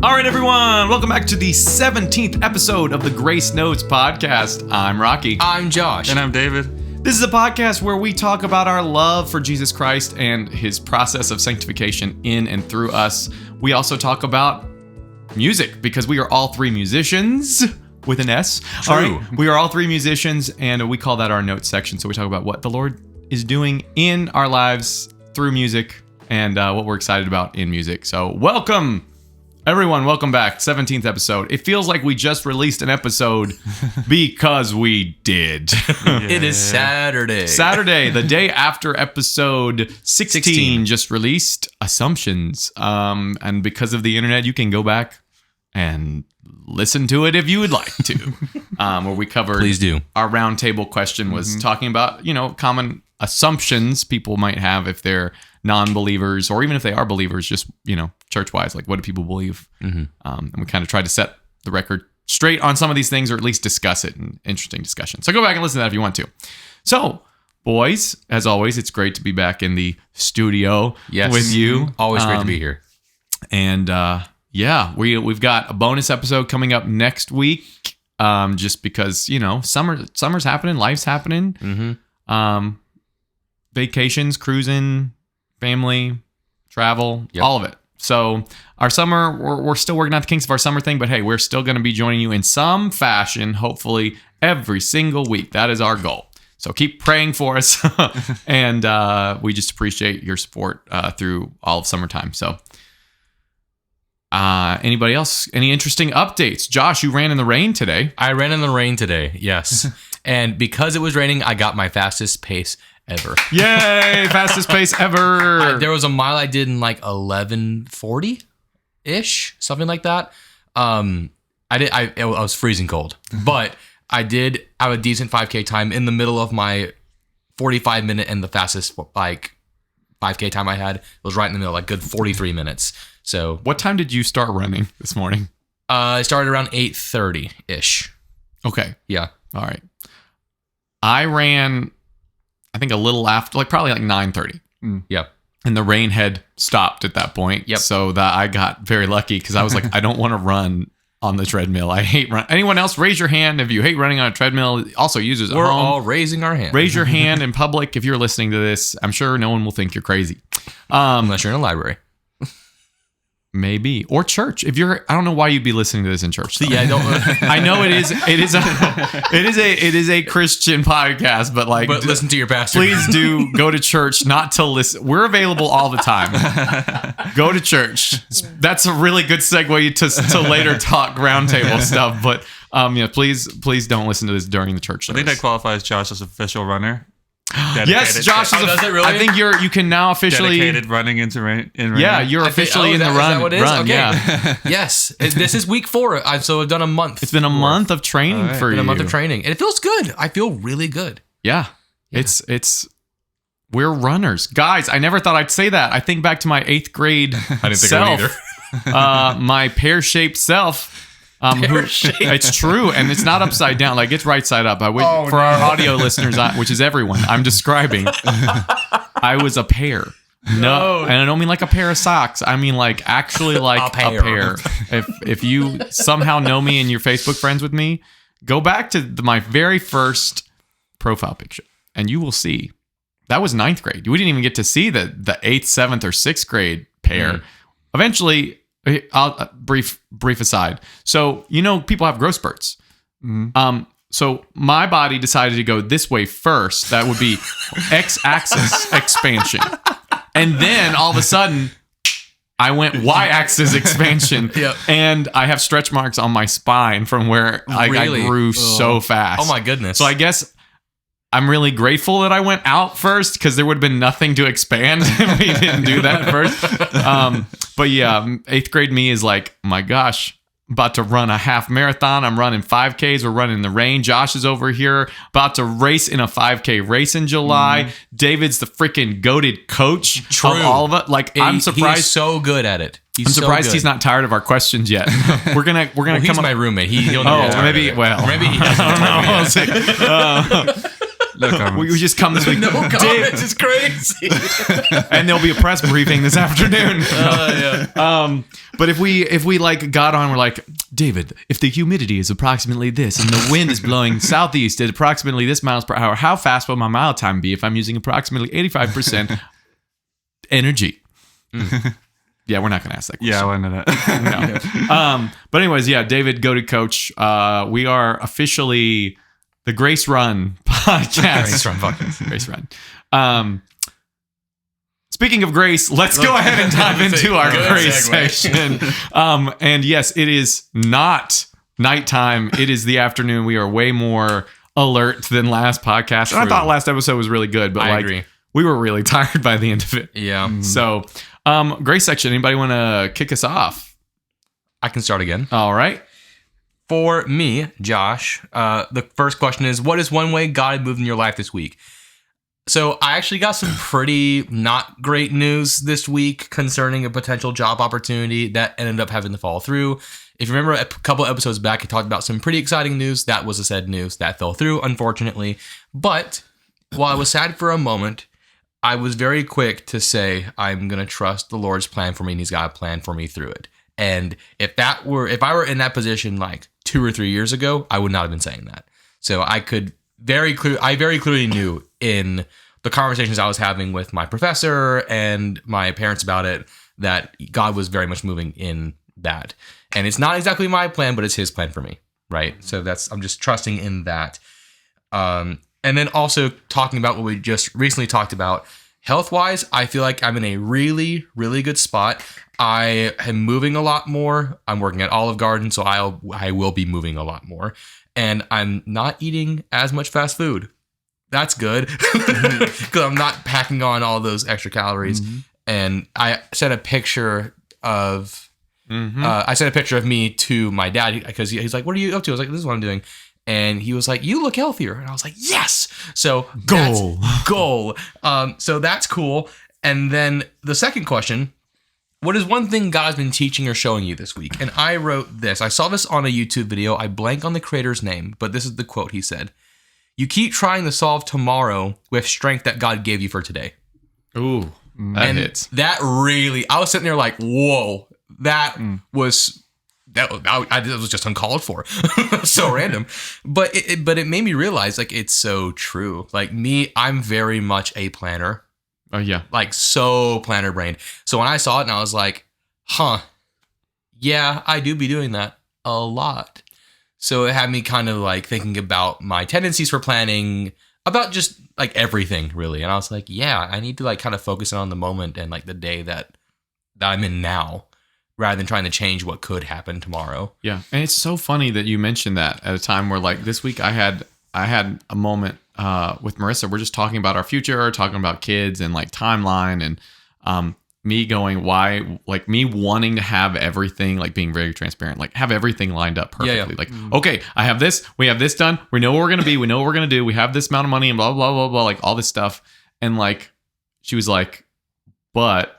All right, everyone, welcome back to the 17th episode of the Grace Notes podcast. I'm Rocky. I'm Josh. And I'm David. This is a podcast where we talk about our love for Jesus Christ and his process of sanctification in and through us. We also talk about music because we are all three musicians with an S. True. All right, we are all three musicians, and we call that our notes section. So we talk about what the Lord is doing in our lives through music and what we're excited about in music. So welcome. Everyone, welcome back. 17th episode. It feels like we just released an episode because we did. It is Saturday. Saturday, the day after episode 16 just released, Assumptions. And because of the internet, you can go back and listen to it if you would like to. Where we covered. Please do. Our roundtable question was talking about, common assumptions people might have if they're non-believers, or even if they are believers, just, church-wise, like what do people believe? And we kind of tried to set the record straight on some of these things, or at least discuss it in interesting discussion. So go back and listen to that if you want to. So, boys, as always, it's great to be back in the studio with you. Always great to be here. And we've got a bonus episode coming up next week, just because, summer's happening, life's happening. Vacations, cruising, family, travel, all of it. So our summer, we're still working out the kinks of our summer thing, but hey, we're still going to be joining you in some fashion, hopefully every single week. That is our goal. So keep praying for us. And we just appreciate your support through all of summertime. So anybody else? Any interesting updates? Josh, you ran in the rain today. I ran in the rain today, yes. And because it was raining, I got my fastest pace ever. Yay! Fastest pace ever. There was a mile I did in like 11:40-ish, something like that. I was freezing cold, but I did have a decent 5K time in the middle of my 45-minute, and the fastest 5K time I had was right in the middle, like good 43 minutes. So, what time did you start running this morning? I started around 8:30-ish. Okay. Yeah. All right. I ran, I think, a little after, probably 9:30. Yep. And the rain had stopped at that point. Yep. So that I got very lucky because I was like, I don't want to run on the treadmill. I hate run. Anyone else, raise your hand if you hate running on a treadmill. Also users at We're home. all raising our hand. Raise your hand in public if you're listening to this. I'm sure no one will think you're crazy. Unless you're in a library. Maybe. Or church. If you're, I don't know why you'd be listening to this in church. Though. Yeah, I don't. I know it is a Christian podcast, but but listen to your pastor. Please do go to church, not to listen. We're available all the time. Go to church. That's a really good segue to later talk roundtable stuff. But please don't listen to this during the church service. I think that qualifies Josh as official runner. Yes, Josh is. Does it really? I think you can now officially dedicated running into rain. Yeah, you're officially in the run. Is that what it is? Run, okay. Yeah. Yes, this is week 4. So I've done a month. It's been a month of training for you. A month of training, and it feels good. I feel really good. Yeah. It's. We're runners, guys. I never thought I'd say that. I think back to my 8th grade. I didn't think I would either. My pear-shaped self. It's true, and it's not upside down. Like, it's right side up. For our audio listeners, which is everyone, I'm describing. I was a pear. No, and I don't mean like a pair of socks. I mean actually like a pear. If you somehow know me and you're Facebook friends with me, go back to my very first profile picture, and you will see that was 9th grade. We didn't even get to see the 8th, 7th, or 6th grade pear. Eventually. I'll brief aside. So, people have growth spurts. So my body decided to go this way first. That would be X-axis expansion. And then all of a sudden, I went Y-axis expansion. Yep. And I have stretch marks on my spine from where I grew so fast. Oh my goodness. So I guess I'm really grateful that I went out first, because there would have been nothing to expand if we didn't do that first. But yeah, 8th grade me is like, my gosh, about to run a half marathon. I'm running 5Ks. We're running the rain. Josh is over here about to race in a 5K race in July. David's the freaking goated coach of all of it. I'm surprised. He's so good at it. I'm surprised he's not tired of our questions yet. We're gonna he's come my up. roommate. He'll know. Maybe. Well, maybe he doesn't. I don't know. No comments. We just come this week. No comments is crazy. And there'll be a press briefing this afternoon. But if we like got on, we're like, David, if the humidity is approximately this and the wind is blowing southeast at approximately this miles per hour, how fast will my mile time be if I'm using approximately 85% energy? Yeah, we're not going to ask that question. Yeah, I wanted that. No. But anyways, yeah, David, Goated Coach. We are officially the Grace Run podcast. Grace Run podcast. Grace Run. Speaking of grace, let's go ahead and dive into our Good grace segue. section. And yes, it is not nighttime. It is the afternoon. We are way more alert than last podcast. And I True. thought last episode was really good, but I agree. we were really tired by the end of it. Yeah. So, grace section. Anybody want to kick us off? I can start again. All right. For me, Josh, the first question is, what is one way God moved in your life this week? So I actually got some pretty not great news this week concerning a potential job opportunity that ended up having to fall through. If you remember a couple episodes back, I talked about some pretty exciting news. That was the said news that fell through, unfortunately. But while I was sad for a moment, I was very quick to say, I'm going to trust the Lord's plan for me, and he's got a plan for me through it. And if I were in that position like 2 or 3 years ago, I would not have been saying that. So I very clearly knew in the conversations I was having with my professor and my parents about it that God was very much moving in that. And it's not exactly my plan, but it's his plan for me, right? So I'm just trusting in that. And then also talking about what we just recently talked about, health-wise, I feel like I'm in a really, really good spot. I am moving a lot more. I'm working at Olive Garden, so I will be moving a lot more. And I'm not eating as much fast food. That's good because I'm not packing on all those extra calories. Mm-hmm. And I sent a picture of me to my dad because he's like, "What are you up to?" I was like, "This is what I'm doing." And he was like, "You look healthier." And I was like, "Yes!" So goal. So that's cool. And then the second question. What is one thing God's been teaching or showing you this week? And I wrote this. I saw this on a YouTube video. I blank on the creator's name, but this is the quote he said. You keep trying to solve tomorrow with strength that God gave you for today. Ooh, that hits. That really, I was sitting there like, whoa, that was just uncalled for. So random. But it made me realize like it's so true. Like me, I'm very much a planner. Oh, yeah. Like so planner brained. So when I saw it and I was like, yeah, I do be doing that a lot. So it had me kind of like thinking about my tendencies for planning, about just like everything really. And I was like, yeah, I need to like kind of focus on the moment and like the day that I'm in now, rather than trying to change what could happen tomorrow. Yeah. And it's so funny that you mentioned that at a time where like this week I had a moment with Marissa. We're just talking about our future, talking about kids and like timeline and me going, why, like me wanting to have everything, like being very transparent, like have everything lined up perfectly. Yeah. Like, okay, I have this, we have this done. We know where we're going to be. We know what we're going to do. We have this amount of money and blah, blah, blah, blah, like all this stuff. And like, she was like, but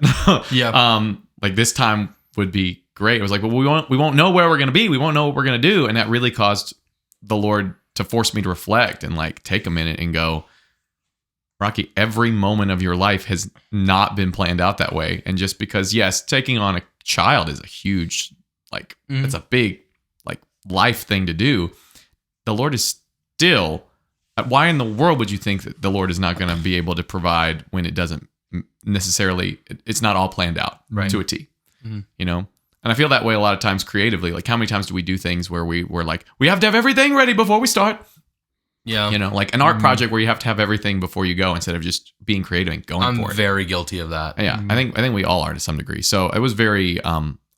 like this time would be great. It was like, well, we won't know where we're going to be. We won't know what we're going to do. And that really caused the Lord to force me to reflect and like take a minute and go, Rocky, every moment of your life has not been planned out that way. And just because, yes, taking on a child is a huge, like, it's a big, like, life thing to do. The Lord is still, why in the world would you think that the Lord is not going to be able to provide when it doesn't necessarily, it's not all planned out to a T, you know? And I feel that way a lot of times creatively. Like, how many times do we do things where we're like, we have to have everything ready before we start? Yeah. You know, like an art project where you have to have everything before you go instead of just being creative and going for it. I'm very guilty of that. Yeah. I think we all are to some degree. So it was very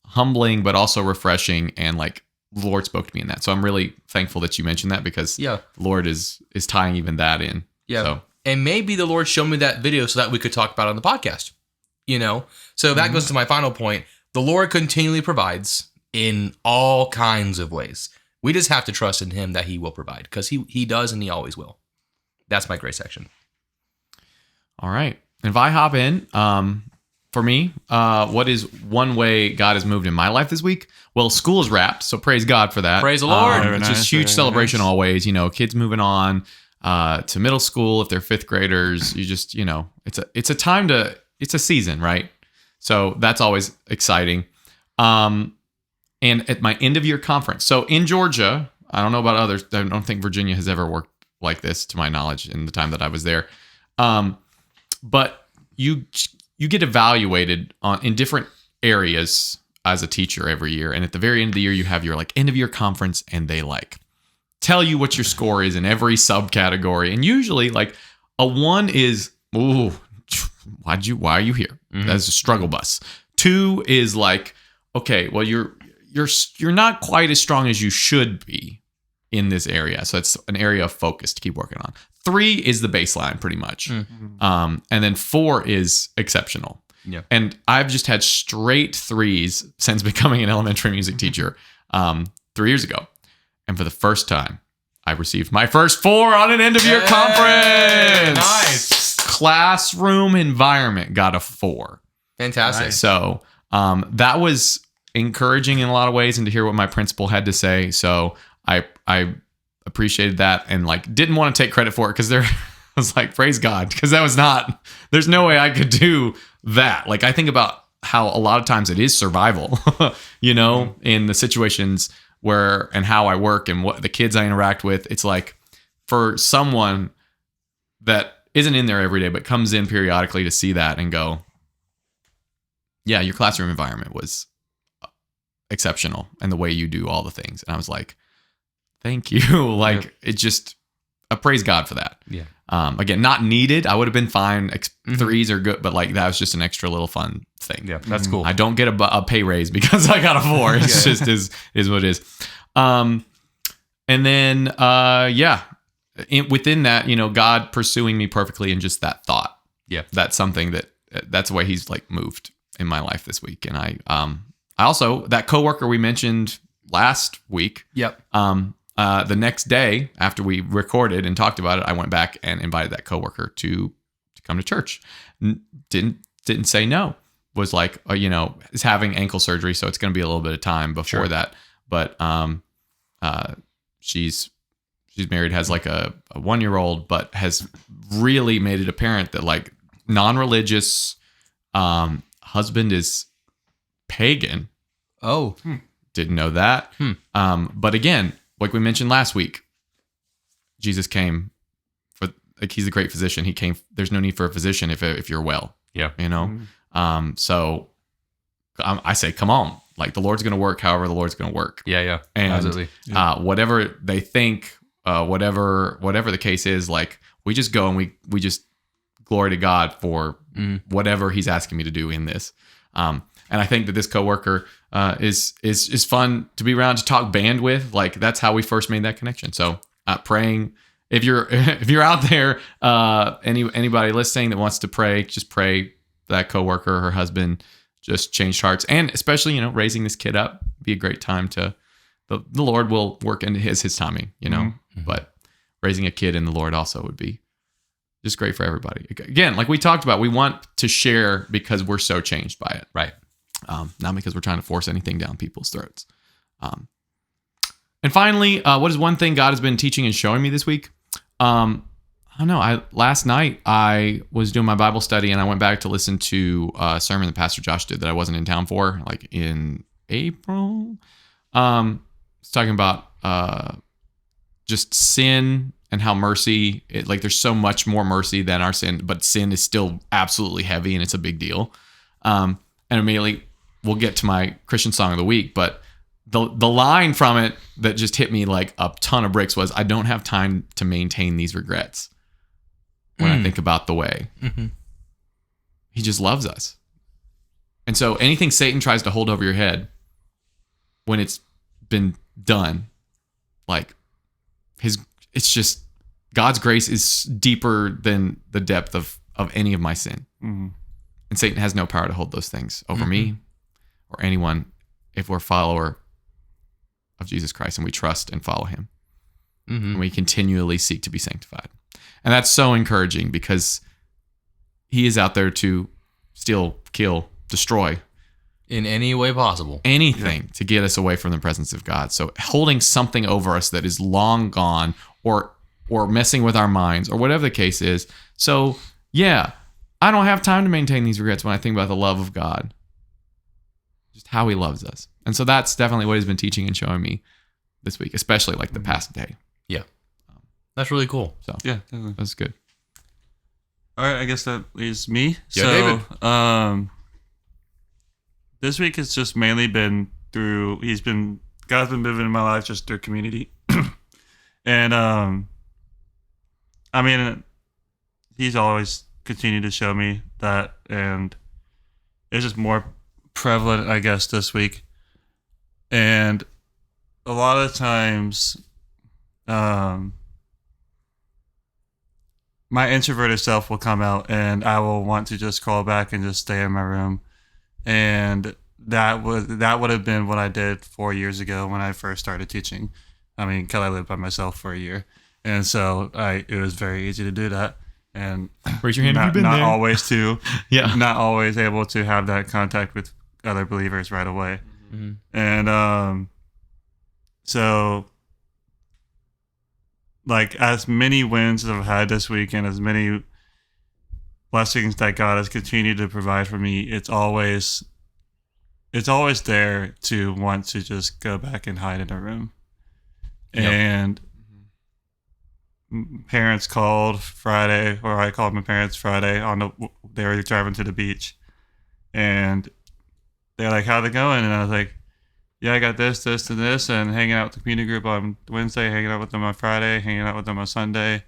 humbling, but also refreshing. And like the Lord spoke to me in that. So I'm really thankful that you mentioned that because the Lord is tying even that in. Yeah. So. And maybe the Lord showed me that video so that we could talk about it on the podcast, you know? So that goes to my final point. The Lord continually provides in all kinds of ways. We just have to trust in him that he will provide because he does and he always will. That's my grace section. All right. And if I hop in, for me, what is one way God has moved in my life this week? Well, school is wrapped, so praise God for that. Praise the Lord. It's just huge celebration always. You know, kids moving on. to middle school. If they're fifth graders, you just, it's a season, right? So that's always exciting. And at my end of year conference, so in Georgia, I don't know about others. I don't think Virginia has ever worked like this, to my knowledge, in the time that I was there. But you get evaluated in different areas as a teacher every year, and at the very end of the year, you have your like end of year conference, and they like tell you what your score is in every subcategory. And usually, like a 1 is, ooh, why are you here? That's a struggle bus. 2 is like, okay, well you're not quite as strong as you should be in this area, so it's an area of focus to keep working on. 3 is the baseline, pretty much, and then 4 is exceptional. Yeah. And I've just had straight 3s since becoming an elementary music teacher 3 years ago, and for the first time, I received my first 4 on an end of year conference. Nice. Classroom environment got a 4. Fantastic. Right. So that was encouraging in a lot of ways, and to hear what my principal had to say. So I appreciated that, and like didn't want to take credit for it, because there was like, praise God, because that was not, there's no way I could do that. Like I think about how a lot of times it is survival, in the situations where, and how I work and what the kids I interact with. It's like for someone that isn't in there every day, but comes in periodically to see that and go, yeah, your classroom environment was exceptional, and the way you do all the things. And I was like, thank you. Like it just, I praise God for that. Yeah. Again, not needed. I would have been fine. 3s are good, but like that was just an extra little fun thing. Yeah, that's cool. I don't get a pay raise because I got a 4. It's just is what it is. And then within that, God pursuing me perfectly in just that thought. Yeah, that's something that's the way He's like moved in my life this week. And I also, that coworker we mentioned last week. Yep. The next day after we recorded and talked about it, I went back and invited that coworker to come to church. Didn't say no. Was like, is having ankle surgery, so it's going to be a little bit of time before that. But she's married, has like a 1-year-old, but has really made it apparent that like non-religious husband is pagan. Oh, didn't know that. But again, like we mentioned last week, Jesus came for, like, He's the great physician. He came. There's no need for a physician if you're well. Yeah. So I say, come on. Like the Lord's going to work however the Lord's going to work. Yeah. And absolutely. Whatever they think, whatever the case is, like we just go and we just glory to God for whatever He's asking me to do in this. And I think that this coworker is fun to be around, to talk band with. Like that's how we first made that connection. So praying, if you're out there, anybody listening that wants to pray, just pray that coworker, her husband, just changed hearts, and especially raising this kid up, be a great time to the Lord will work into his timing, but raising a kid in the Lord also would be just great for everybody. Again, like we talked about, we want to share because we're so changed by it. Right. Not because we're trying to force anything down people's throats. And finally, what is one thing God has been teaching and showing me this week? I don't know. Last night I was doing my Bible study and I went back to listen to a sermon that Pastor Josh did that I wasn't in town for, like in April. It's talking about just sin and how mercy, there's so much more mercy than our sin, but sin is still absolutely heavy and it's a big deal. And immediately we'll get to my Christian song of the week, but the line from it that just hit me like a ton of bricks was, I don't have time to maintain these regrets when I think about the way He just loves us. And so anything Satan tries to hold over your head when it's been done, like it's just, God's grace is deeper than the depth of any of my sin. And Satan has no power to hold those things over me or anyone if we're a follower of Jesus Christ and we trust and follow Him. And we continually seek to be sanctified. And that's so encouraging because He is out there to steal, kill, destroy. In any way possible. Anything to get us away from the presence of God. So holding something over us that is long gone or or messing with our minds or whatever the case is. So yeah, I don't have time to maintain these regrets when I think about the love of God, just how he loves us. And so that's definitely what he's been teaching and showing me this week, especially like the past day. Yeah. That's really cool. So Yeah, definitely. that's good. All right, I guess that leaves me. Yeah, so, David. This week has just mainly been through. God's been moving in my life just through community, and I mean, he's always continued to show me that, and it's just more prevalent, I guess, this week. And a lot of times, my introverted self will come out and I will want to just crawl back and just stay in my room. And that would have been what I did 4 years ago when I first started teaching. I mean, because I lived by myself for a year. And so it was very easy to do that. And Raise your hand if you've been not there. always Yeah. not always able to have that contact with other believers right away. Mm-hmm. And so like as many wins as I've had this week and as many blessings that God has continued to provide for me, it's always there to want to just go back and hide in a room. Yep. And parents called Friday, or I called my parents Friday they were driving to the beach, and they're like, "How's it going?" And I was like, "Yeah, I got this, this, and this," and hanging out with the community group on Wednesday, hanging out with them on Friday, hanging out with them on Sunday,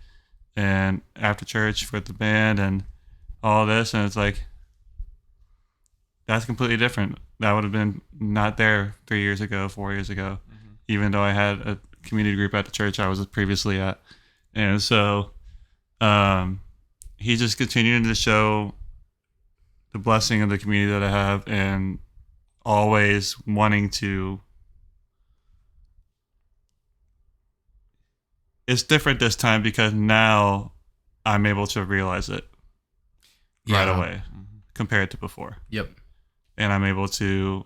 and after church with the band and all this. And it's like, that's completely different. That would have been not there 3 years ago, 4 years ago, even though I had a community group at the church I was previously at. And so he just continued to show the blessing of the community that I have, and always wanting to. It's different this time because now I'm able to realize it right away compared to before. Yep. And I'm able to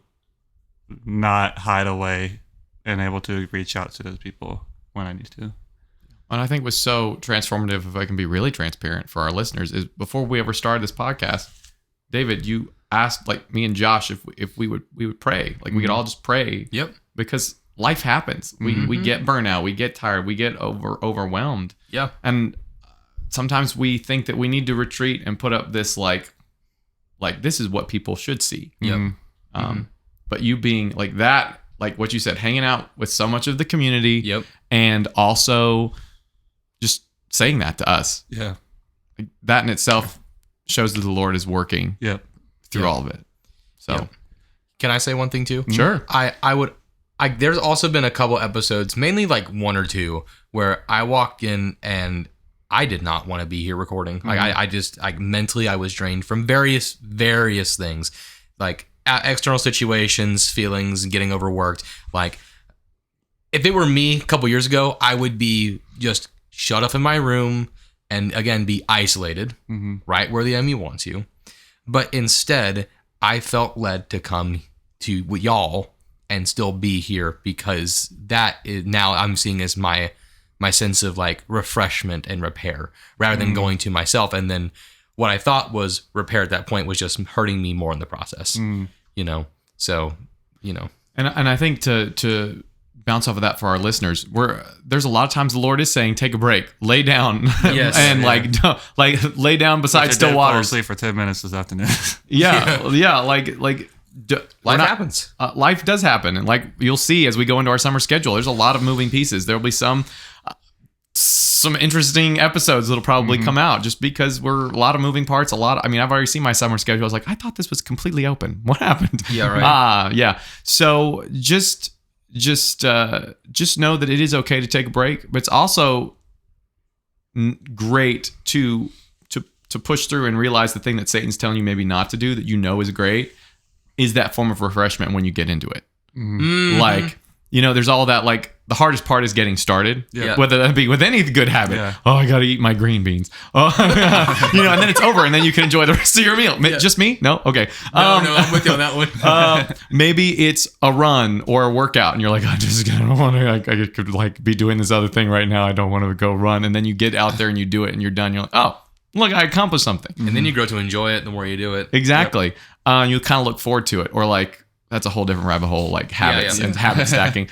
not hide away and able to reach out to those people when I need to. And I think what's so transformative, if I can be really transparent for our listeners, is before we ever started this podcast, David, you asked like me and Josh if we would pray, like we could all just pray. Yep. Because life happens. We get burnout, we get tired, we get overwhelmed. Yeah. And sometimes we think that we need to retreat and put up this like this is what people should see. Yep. But you being like that, like what you said, hanging out with so much of the community. Yep. And also just saying that to us. Yeah. Like, that in itself shows that the Lord is working through all of it. So can I say one thing too? Sure. There's also been a couple episodes, mainly like one or two, where I walked in and I did not want to be here recording. I just mentally I was drained from various things, like external situations, feelings, getting overworked. Like if it were me a couple years ago, I would be just shut up in my room and again be isolated, right where the enemy wants you. But instead, I felt led to come to y'all and still be here because that is now I'm seeing as my sense of like refreshment and repair rather than going to myself. And then what I thought was repair at that point was just hurting me more in the process, So, And I think to bounce off of that for our listeners, there's a lot of times the Lord is saying, take a break, lay down, Yes, and like lay down beside still Fall waters. asleep for 10 minutes this afternoon. life happens. Life does happen, and like you'll see as we go into our summer schedule, there's a lot of moving pieces. There'll be some interesting episodes that'll probably come out just because we're a lot of moving parts. I've already seen my summer schedule. I was like, I thought this was completely open. What happened? Yeah, right. Yeah. So just know that it is okay to take a break, but it's also great to push through and realize the thing that Satan's telling you maybe not to do that is great is that form of refreshment when you get into it. Like there's all that, like, the hardest part is getting started. Yeah. Whether that be with any good habit. Yeah. Oh, I got to eat my green beans. Oh, and then it's over, and then you can enjoy the rest of your meal. Just me? No? Okay. No, I'm with you on that one. Maybe it's a run or a workout, and you're like, I don't want to. I could like be doing this other thing right now. I don't want to go run, and then you get out there and you do it, and you're done. You're like, oh, look, I accomplished something. And then you grow to enjoy it the more you do it. Exactly. You kind of look forward to it, or like that's a whole different rabbit hole, like habits and habit stacking.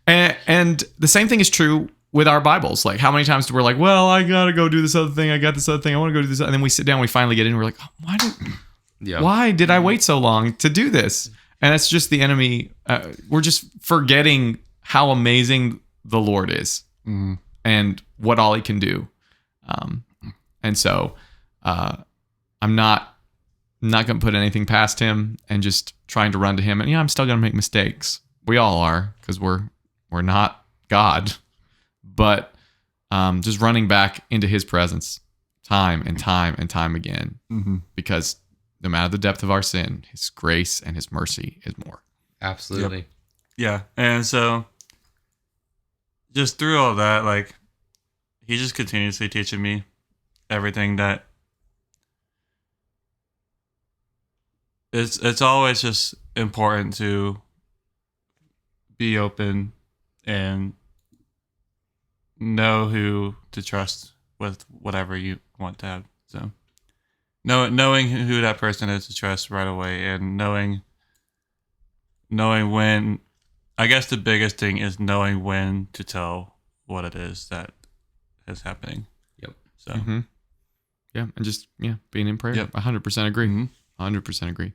And the same thing is true with our Bibles. Like, how many times we're like, well, I gotta go do this other thing. I got this other thing. I want to go do this, and then we sit down, we finally get in. We're like, oh, why did I wait so long to do this? And that's just the enemy. We're just forgetting how amazing the Lord is and what all He can do. And so I'm not going to put anything past Him and just trying to run to Him. And I'm still going to make mistakes. We all are, because we're not God. But just running back into His presence time and time and time again. Because no matter the depth of our sin, His grace and His mercy is more. Absolutely. Yep. Yeah. And so just through all that, like, He just continuously teaching me everything that it's always just important to be open and know who to trust with whatever you want to have. So knowing who that person is to trust right away, and knowing when, I guess the biggest thing is knowing when to tell what it is that is happening. Yep. So Yeah, and just being in prayer. Yep. 100% agree. 100% agree.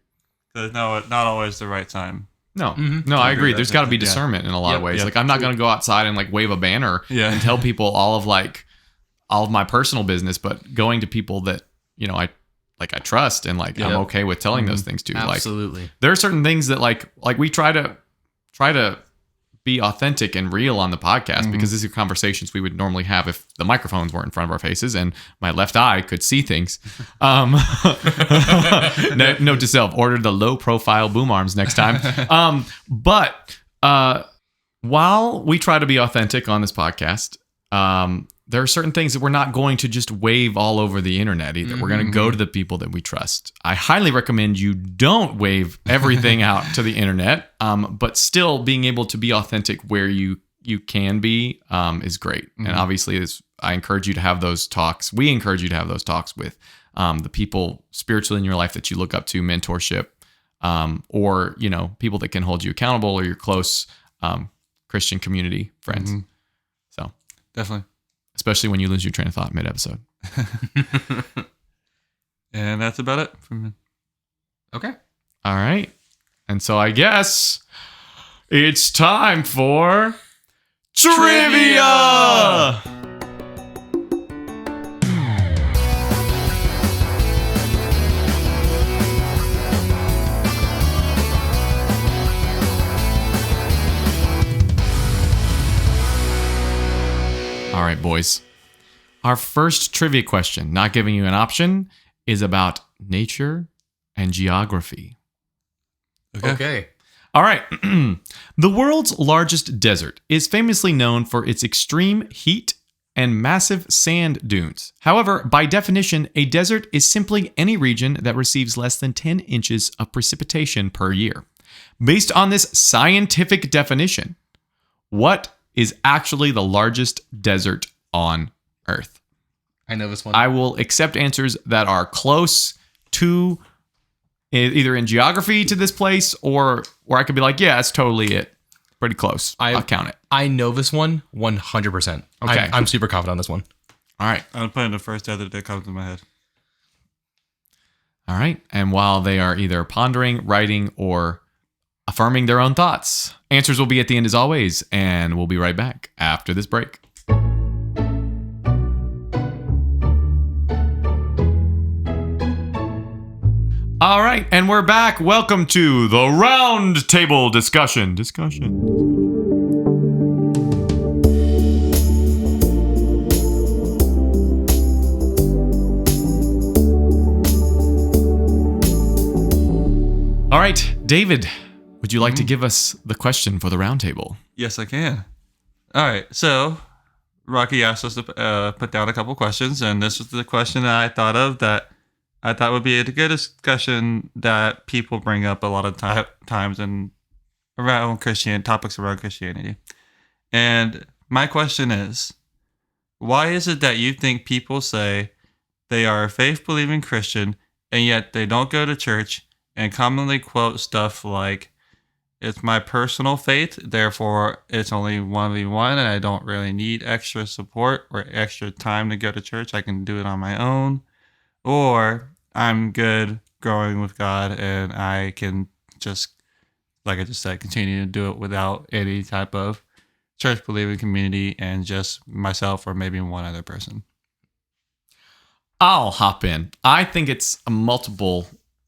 Because not always the right time. No, I agree. There's got to be discernment in a lot of ways. Yep. Like, I'm not going to go outside and like wave a banner and tell people all of my personal business, but going to people that I trust and like I'm okay with telling those things to. Absolutely. Like, there are certain things that like we try to be authentic and real on the podcast, because these are conversations we would normally have if the microphones weren't in front of our faces and my left eye could see things. Note to self: order the low profile boom arms next time. But while we try to be authentic on this podcast, there are certain things that we're not going to just wave all over the internet either. We're going to go to the people that we trust. I highly recommend you don't wave everything out to the internet, but still being able to be authentic where you can be is great. And obviously, I encourage you to have those talks. We encourage you to have those talks with the people spiritually in your life that you look up to, mentorship, or people that can hold you accountable, or your close Christian community friends. So Definitely. Especially when you lose your train of thought mid-episode. And that's about it from me. Okay. All right. And so I guess it's time for Trivia! All right, boys. Our first trivia question, not giving you an option, is about nature and geography. Okay. All right. The world's largest desert is famously known for its extreme heat and massive sand dunes. However, by definition, a desert is simply any region that receives less than 10 inches of precipitation per year. Based on this scientific definition, what is actually the largest desert on Earth? I know this one. I will accept answers that are close to either in geography to this place, or where I could be like, yeah, that's totally it. Pretty close. I'll count it. I know this one 100%. Okay. I'm super confident on this one. All right. I'm putting the first desert that comes to my head. All right. And while they are either pondering, writing, or affirming their own thoughts, answers will be at the end as always, and we'll be right back after this break. All right, and we're back. Welcome to the roundtable discussion. All right, David, would would you like to give us the question for the roundtable? Yes, I can. All right. So Rocky asked us to put down a couple questions, and this was the question that I thought of that I thought would be a good discussion that people bring up a lot of times and around topics around Christianity. And my question is, why is it that you think people say they are a faith-believing Christian and yet they don't go to church and commonly quote stuff like, it's my personal faith, therefore it's only 1v1 and I don't really need extra support or extra time to go to church. I can do it on my own. Or I'm good growing with God and I can just, like I just said, continue to do it without any type of church believing community and just myself or maybe one other person. I'll hop in. I think it's multiple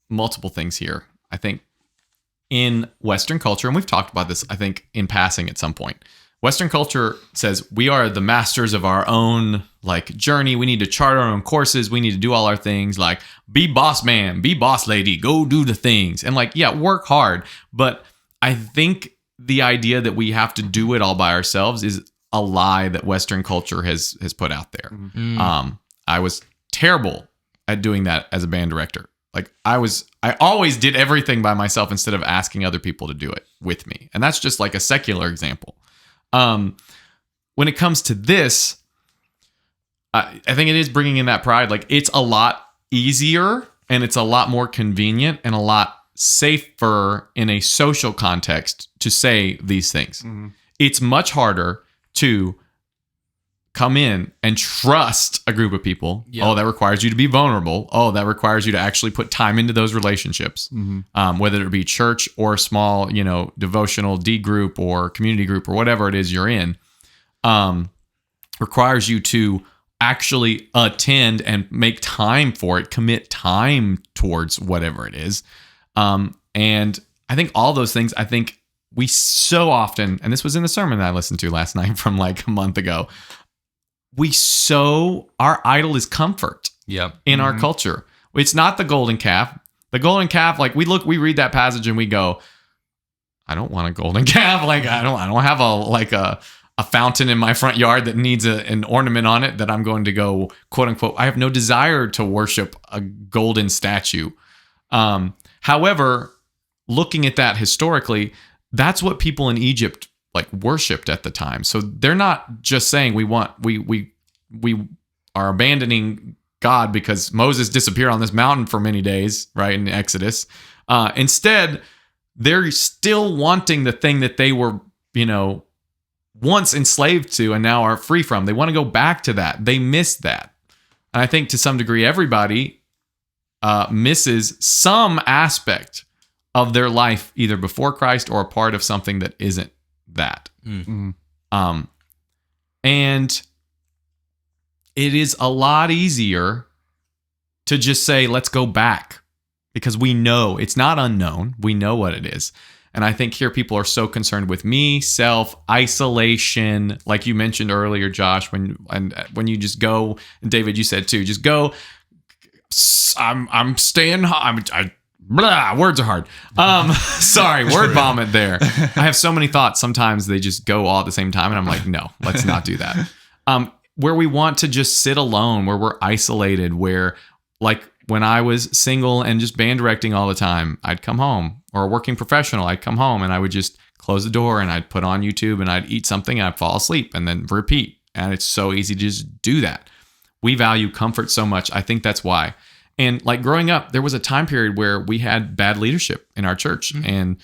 things here. I think in Western culture, and we've talked about this, I think, in passing at some point. Western culture says we are the masters of our own journey. We need to chart our own courses. We need to do all our things, like be boss man, be boss lady, go do the things. And work hard. But I think the idea that we have to do it all by ourselves is a lie that Western culture has put out there. Mm-hmm. I was terrible at doing that as a band director. I always did everything by myself instead of asking other people to do it with me. And that's just a secular example. When it comes to this, I think it is bringing in that pride. It's a lot easier and it's a lot more convenient and a lot safer in a social context to say these things. Mm-hmm. It's much harder to come in and trust a group of people. Yep. Oh, that requires you to be vulnerable. Oh, that requires you to actually put time into those relationships, whether it be church or small, devotional D group or community group or whatever it is you're in, requires you to actually attend and make time for it, commit time towards whatever it is. And I think all those things, we so often, and this was in the sermon that I listened to last night from a month ago, our idol is comfort in our culture. It's not the golden calf. The golden calf, we read that passage and we go, I don't want a golden calf. I don't have a fountain in my front yard that needs an ornament on it that I'm going to go, quote unquote, I have no desire to worship a golden statue. However, looking at that historically, that's what people in Egypt worshipped at the time. So they're not just saying we are abandoning God because Moses disappeared on this mountain for many days, right, in Exodus. Instead, they're still wanting the thing that they were, once enslaved to and now are free from. They want to go back to that. They miss that. And I think to some degree, everybody misses some aspect of their life, either before Christ or a part of something that isn't that. Mm-hmm. And it is a lot easier to just say, let's go back, because we know it's not unknown. We know what it is. And I think here people are so concerned with me, self, isolation, like you mentioned earlier, Josh, when you just go, and David, you said too, just go, I'm staying home. Words are hard. Sorry, word vomit there. I have so many thoughts. Sometimes they just go all at the same time. And I'm like, no, let's not do that. Where we want to just sit alone, where we're isolated, where when I was single and just band directing all the time, I'd come home, or a working professional, I'd come home and I would just close the door and I'd put on YouTube and I'd eat something and I'd fall asleep and then repeat. And it's so easy to just do that. We value comfort so much. I think that's why. And growing up, there was a time period where we had bad leadership in our church. Mm-hmm. And,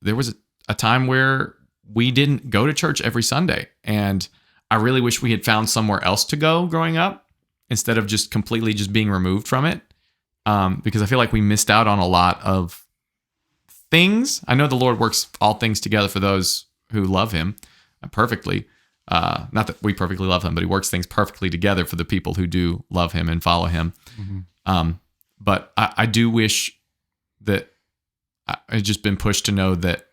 there was a time where we didn't go to church every Sunday. And I really wish we had found somewhere else to go growing up instead of just completely just being removed from it. Because I feel like we missed out on a lot of things. I know the Lord works all things together for those who love him perfectly. Not that we perfectly love him, but he works things perfectly together for the people who do love him and follow him. Mm-hmm. But I do wish that I've just been pushed to know that,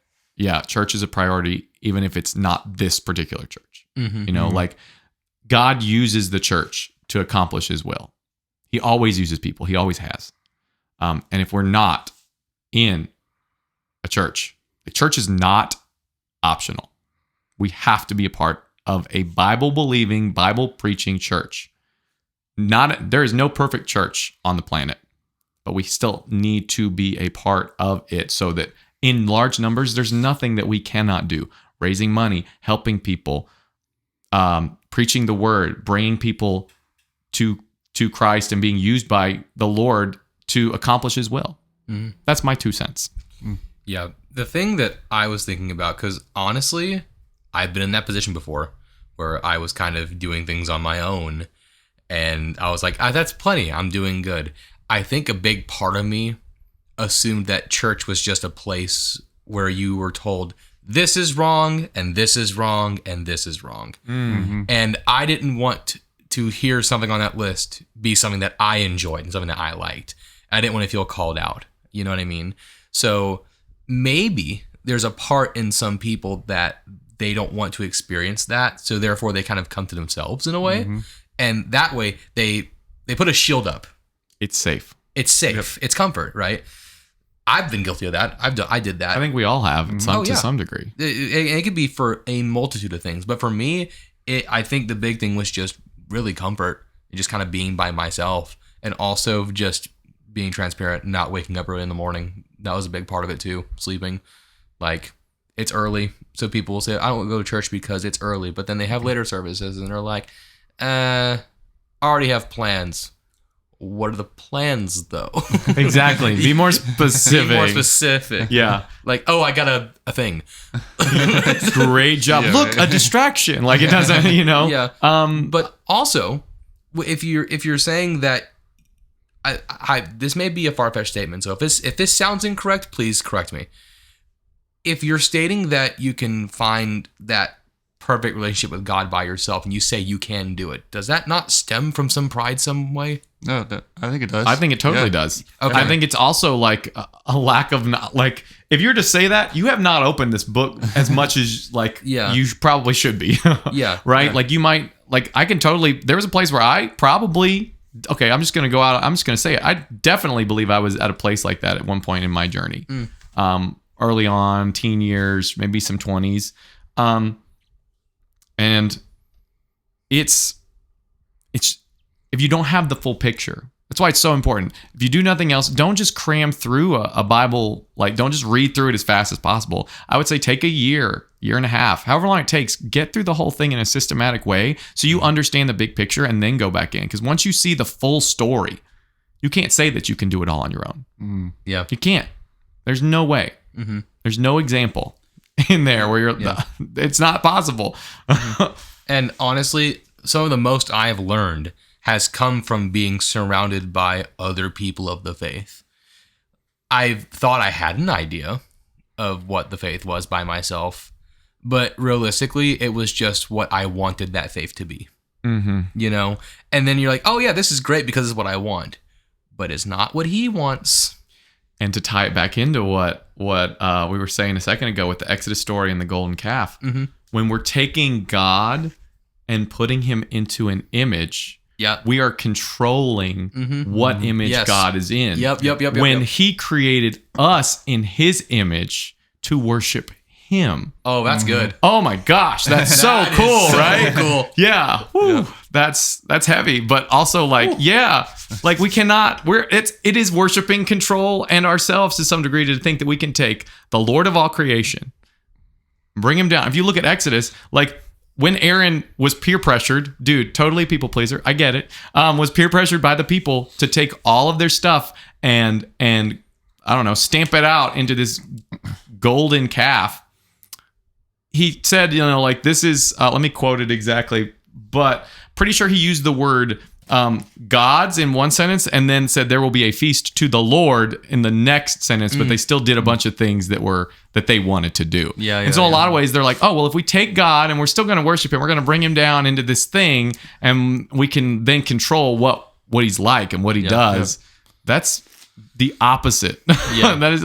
church is a priority, even if it's not this particular church. Mm-hmm. God uses the church to accomplish his will. He always uses people. He always has. And if we're not in a church. The church is not optional. We have to be a part of a Bible-believing, Bible-preaching church. There is no perfect church on the planet, but we still need to be a part of it so that in large numbers, there's nothing that we cannot do. Raising money, helping people, preaching the word, bringing people to Christ and being used by the Lord to accomplish his will. Mm-hmm. That's my 2 cents. Yeah. The thing that I was thinking about, because honestly, I've been in that position before where I was kind of doing things on my own and I was like, that's plenty. I'm doing good. I think a big part of me assumed that church was just a place where you were told this is wrong and this is wrong and this is wrong. Mm-hmm. And I didn't want to hear something on that list be something that I enjoyed and something that I liked. I didn't want to feel called out. You know what I mean? So maybe there's a part in some people that they don't want to experience that. So therefore they kind of come to themselves in a way. Mm-hmm. And that way they put a shield up. It's safe. It's safe. Yep. It's comfort, right? I've been guilty of that. I did that. I think we all have to some degree. It could be for a multitude of things. But for me, I think the big thing was just really comfort and just kind of being by myself and also just being transparent, not waking up early in the morning. That was a big part of it too. Sleeping. Like, it's early. So people will say, I don't go to church because it's early. But then they have later services and they're like, I already have plans. What are the plans, though? Exactly. Be more specific. Be more specific. Yeah. Like, I got a thing. Great job. Yeah, Look, right. a distraction. Like, it doesn't, Yeah. But also, if you're saying that, this may be a far-fetched statement. So if this sounds incorrect, please correct me. If you're stating that you can find that perfect relationship with God by yourself and you say you can do it, does that not stem from some pride some way? No, I think it does. I think it totally does. Okay. I think it's also like a lack of like, if you're to say that, you have not opened this book as much as you probably should be. Yeah. Right? Yeah. Like you might, I can totally, there was a place where I probably, I'm just going to go out. I'm just going to say it. I definitely believe I was at a place like that at one point in my journey. Early on, teen years, maybe some 20s. And it's if you don't have the full picture, that's why it's so important. If you do nothing else, don't just cram through a Bible, don't just read through it as fast as possible. I would say take a year and a half, however long it takes, get through the whole thing in a systematic way so you understand the big picture and then go back in. Because once you see the full story, you can't say that you can do it all on your own. Yeah. You can't. There's no way. Mm-hmm. There's no example in there where it's not possible. And honestly, some of the most I've learned has come from being surrounded by other people of the faith. I thought I had an idea of what the faith was by myself, but realistically, it was just what I wanted that faith to be. Mm-hmm. And then you're like, oh yeah, this is great because it's what I want, but it's not what he wants. And to tie it back into what we were saying a second ago with the Exodus story and the golden calf, when we're taking God and putting him into an image, we are controlling what image God is in. Yep. When he created us in his image to worship him. Oh, that's good. Oh my gosh, that's so cool, right? Cool. Yeah. Woo. Yeah. That's heavy, but also we cannot. It is worshiping control and ourselves to some degree to think that we can take the Lord of all creation, bring him down. If you look at Exodus, when Aaron was peer pressured, dude, totally people pleaser, I get it, was peer pressured by the people to take all of their stuff and I don't know, stamp it out into this golden calf. He said, this is, let me quote it exactly, but pretty sure he used the word gods in one sentence and then said there will be a feast to the Lord in the next sentence, but they still did a bunch of things that they wanted to do. And so a lot of ways they're like, oh, well, if we take God and we're still going to worship him, we're going to bring him down into this thing and we can then control what he's like and what he does. That's the opposite. That is,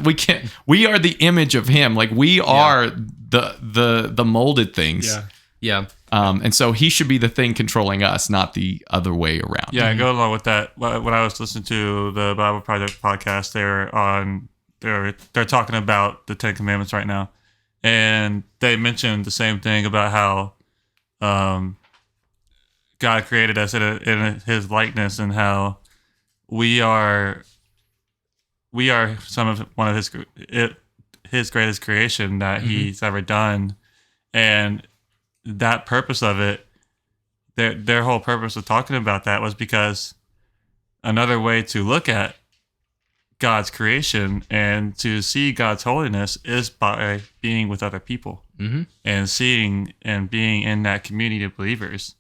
we are the image of him. We are the molded things. And so he should be the thing controlling us, not the other way around. Yeah, and go along with that. When I was listening to the Bible Project podcast, they were on they're talking about the Ten Commandments right now, and they mentioned the same thing about how God created us in His likeness, and how we are one of His greatest creation that He's ever done, and that purpose of it, their whole purpose of talking about that was because another way to look at God's creation and to see God's holiness is by being with other people and seeing and being in that community of believers,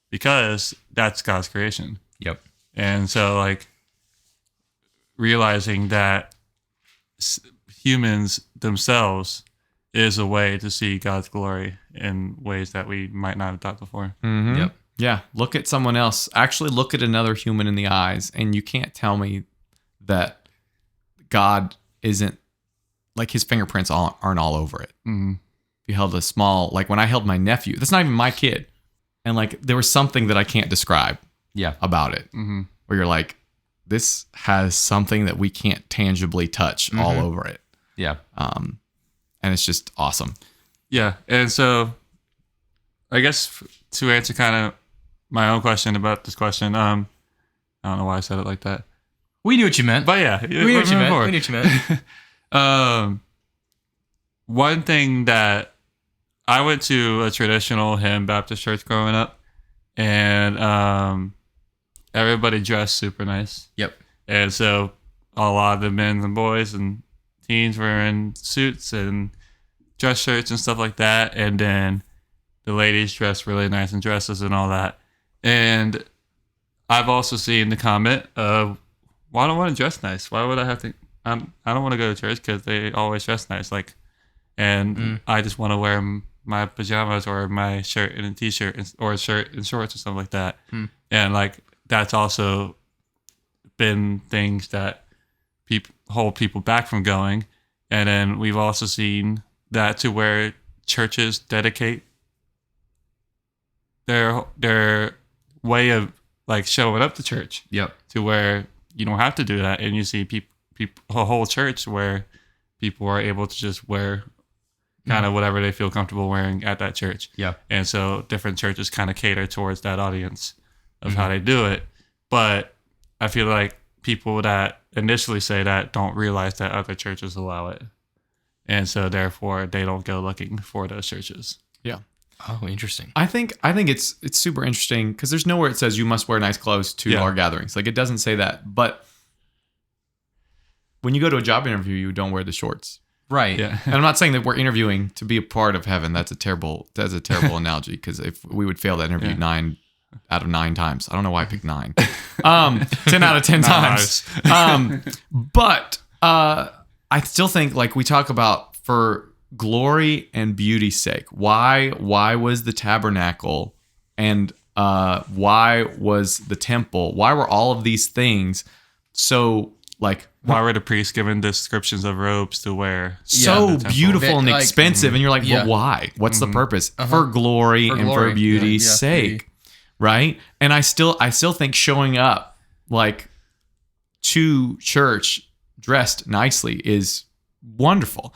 because that's God's creation. Yep. And so, like, realizing that humans themselves is a way to see God's glory in ways that we might not have thought before. Mm-hmm. Yep. Yeah. Look at someone else. Actually look at another human in the eyes, and you can't tell me that God isn't, like, his fingerprints aren't all over it. Mm-hmm. If you held a small, like when I held my nephew, that's not even my kid. And like, there was something that I can't describe about it, where you're like, this has something that we can't tangibly touch all over it. Yeah. And it's just awesome. Yeah. And so I guess to answer kind of my own question about this question, I don't know why I said it like that. We knew what you meant. But yeah, we knew what you meant. We knew what you meant. One thing that I went to a traditional Hymn Baptist church growing up, and everybody dressed super nice. Yep. And so a lot of the men and boys and teens were in suits and dress shirts and stuff like that, and then the ladies dressed really nice in dresses and all that. And I've also seen the comment of, well, I don't want to dress nice. Why would I have to? I don't want to go to church because they always dress nice. Like, and I just want to wear my pajamas or my shirt and a t-shirt or a shirt and shorts or something like that. And like, that's also been things that hold people back from going. And then we've also seen that to where churches dedicate their way of like showing up to church. Yep. To where you don't have to do that, and you see a whole church where people are able to just wear kind of whatever they feel comfortable wearing at that church. Yeah. And so different churches kind of cater towards that audience of how they do it. But I feel like people that initially say that don't realize that other churches allow it. And so therefore they don't go looking for those churches. Yeah. Oh, interesting. I think it's super interesting because there's nowhere it says you must wear nice clothes to our gatherings. Like, it doesn't say that. But when you go to a job interview, you don't wear the shorts. Right. Yeah. And I'm not saying that we're interviewing to be a part of heaven. That's a terrible analogy, because if we would fail that interview 9 out of 9 times. I don't know why I picked 9. 10 out of 10 times. But I still think, like, we talk about for glory and beauty's sake. Why was the tabernacle and why was the temple? Why were all of these things so, like, why were the priests given descriptions of robes to wear? So beautiful and like, expensive, and you're like, but why? What's the purpose? For glory and for beauty's sake, right? And I still think showing up like to church dressed nicely is wonderful.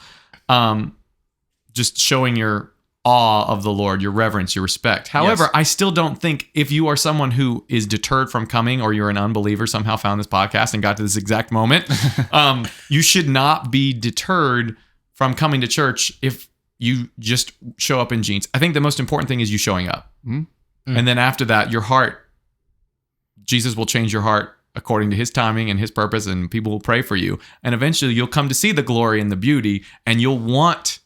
Just showing your awe of the Lord, your reverence, your respect. However, I still don't think if you are someone who is deterred from coming, or you're an unbeliever, somehow found this podcast and got to this exact moment, you should not be deterred from coming to church if you just show up in jeans. I think the most important thing is you showing up. And then after that, your heart, Jesus will change your heart according to his timing and his purpose, and people will pray for you. And eventually you'll come to see the glory and the beauty, and you'll want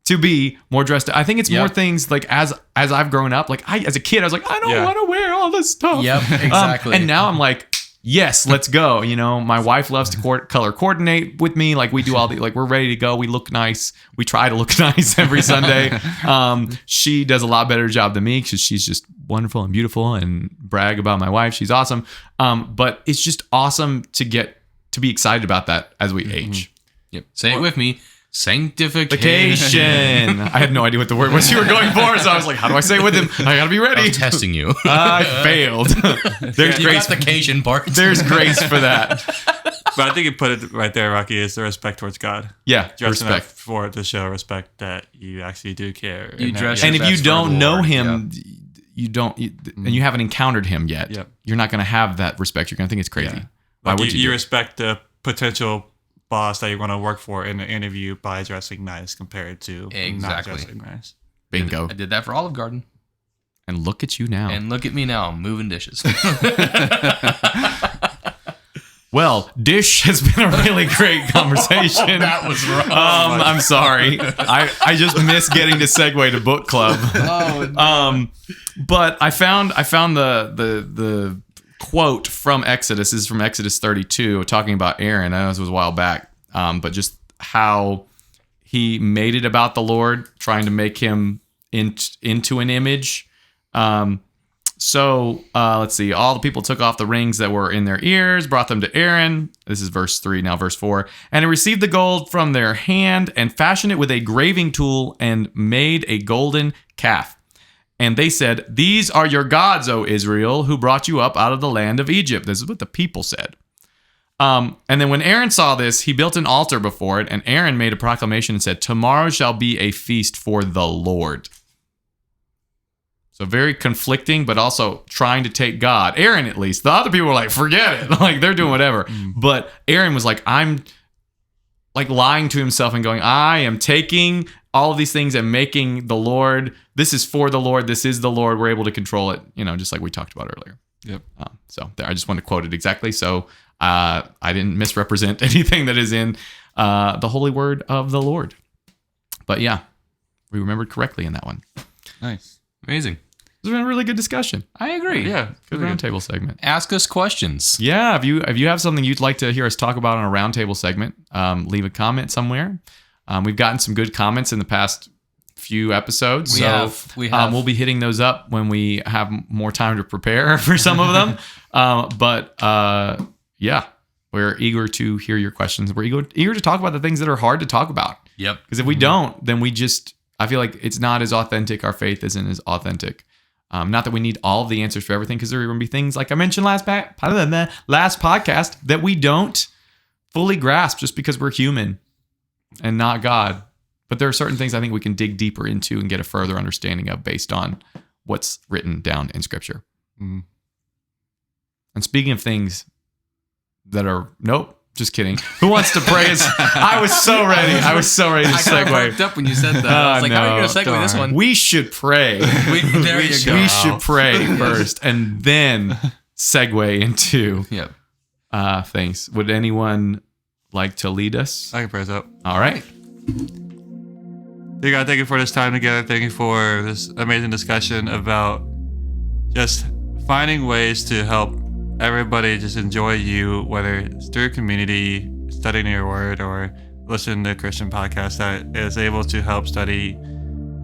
to be more dressed. I think it's more things like as I've grown up, like as a kid, I was like, I don't want to wear all this stuff. Yep, exactly. And now I'm like, yes, let's go. You know, my wife loves to color coordinate with me. Like, we do all the, like, we're ready to go. We look nice. We try to look nice every Sunday. She does a lot better job than me because she's just wonderful and beautiful, and brag about my wife. She's awesome. But it's just awesome to be excited about that as we age. Yep. Say it with me. Sanctification. I had no idea what the word was you were going for, so I was like, how do I say it with him? I gotta be ready. I was testing you. I failed. There's You grace. got the Cajun part. There's grace for that. But I think you put it right there, Rocky, is the respect towards God. Yeah, Dressing up respect. for to show respect that you actually do care. You and that dress And if you That's for don't the know Lord, him, you don't, and you haven't encountered him yet. Yep. You're not going to have that respect. You're going to think it's crazy. Yeah. Why Like would you? you do it? respect the potential boss that you're going to work for in the interview by dressing nice compared to not Exactly. dressing nice. Bingo. I did that for Olive Garden. And look at you now. And look at me now, I'm moving dishes. Well, Dish has been a really great conversation. That was wrong. I'm sorry. I just miss getting to segue to book club. But I found the quote from Exodus. This is from Exodus 32, talking about Aaron. I know this was a while back, but just how he made it about the Lord, trying to make him into an image. So let's see. All the people took off the rings that were in their ears, brought them to Aaron. This is verse 3, now verse 4. And he received the gold from their hand and fashioned it with a graving tool and made a golden calf. And they said, "These are your gods, O Israel, who brought you up out of the land of Egypt." This is what the people said. And then when Aaron saw this, he built an altar before it. And Aaron made a proclamation and said, "Tomorrow shall be a feast for the Lord." So very conflicting, but also trying to take God. Aaron, at least. The other people were like, forget it. Like, they're doing whatever. But Aaron was like, I'm like lying to himself and going, I am taking all of these things and making the Lord. This is for the Lord. This is the Lord. We're able to control it, just like we talked about earlier. Yep. So there, I just wanted to quote it exactly. So I didn't misrepresent anything that is in the holy word of the Lord. But yeah, we remembered correctly in that one. Nice. Amazing. It's been a really good discussion. I agree. Yeah. Good roundtable segment. Ask us questions. Yeah, if you have something you'd like to hear us talk about on a roundtable segment, leave a comment somewhere. We've gotten some good comments in the past few episodes. We have. We'll be hitting those up when we have more time to prepare for some of them. Yeah, we're eager to hear your questions. We're eager to talk about the things that are hard to talk about. Yep. Because if we don't, then I feel like it's not as authentic. Our faith isn't as authentic. Not that we need all of the answers for everything, because there are going to be things like I mentioned last podcast that we don't fully grasp just because we're human and not God. But there are certain things I think we can dig deeper into and get a further understanding of based on what's written down in Scripture. Mm. And speaking of things that are, nope. Just kidding. Who wants to pray? I was so ready. I was so ready to I got segue. perked up when you said that. I was like, how are you going to segue this one? We should pray. There you go. We should pray first and then segue into things. Would anyone like to lead us? I can pray us up. All right. Dear God, thank you for this time together. Thank you for this amazing discussion about just finding ways to help everybody just enjoy you, whether it's through community, studying your word, or listening to a Christian podcast that is able to help study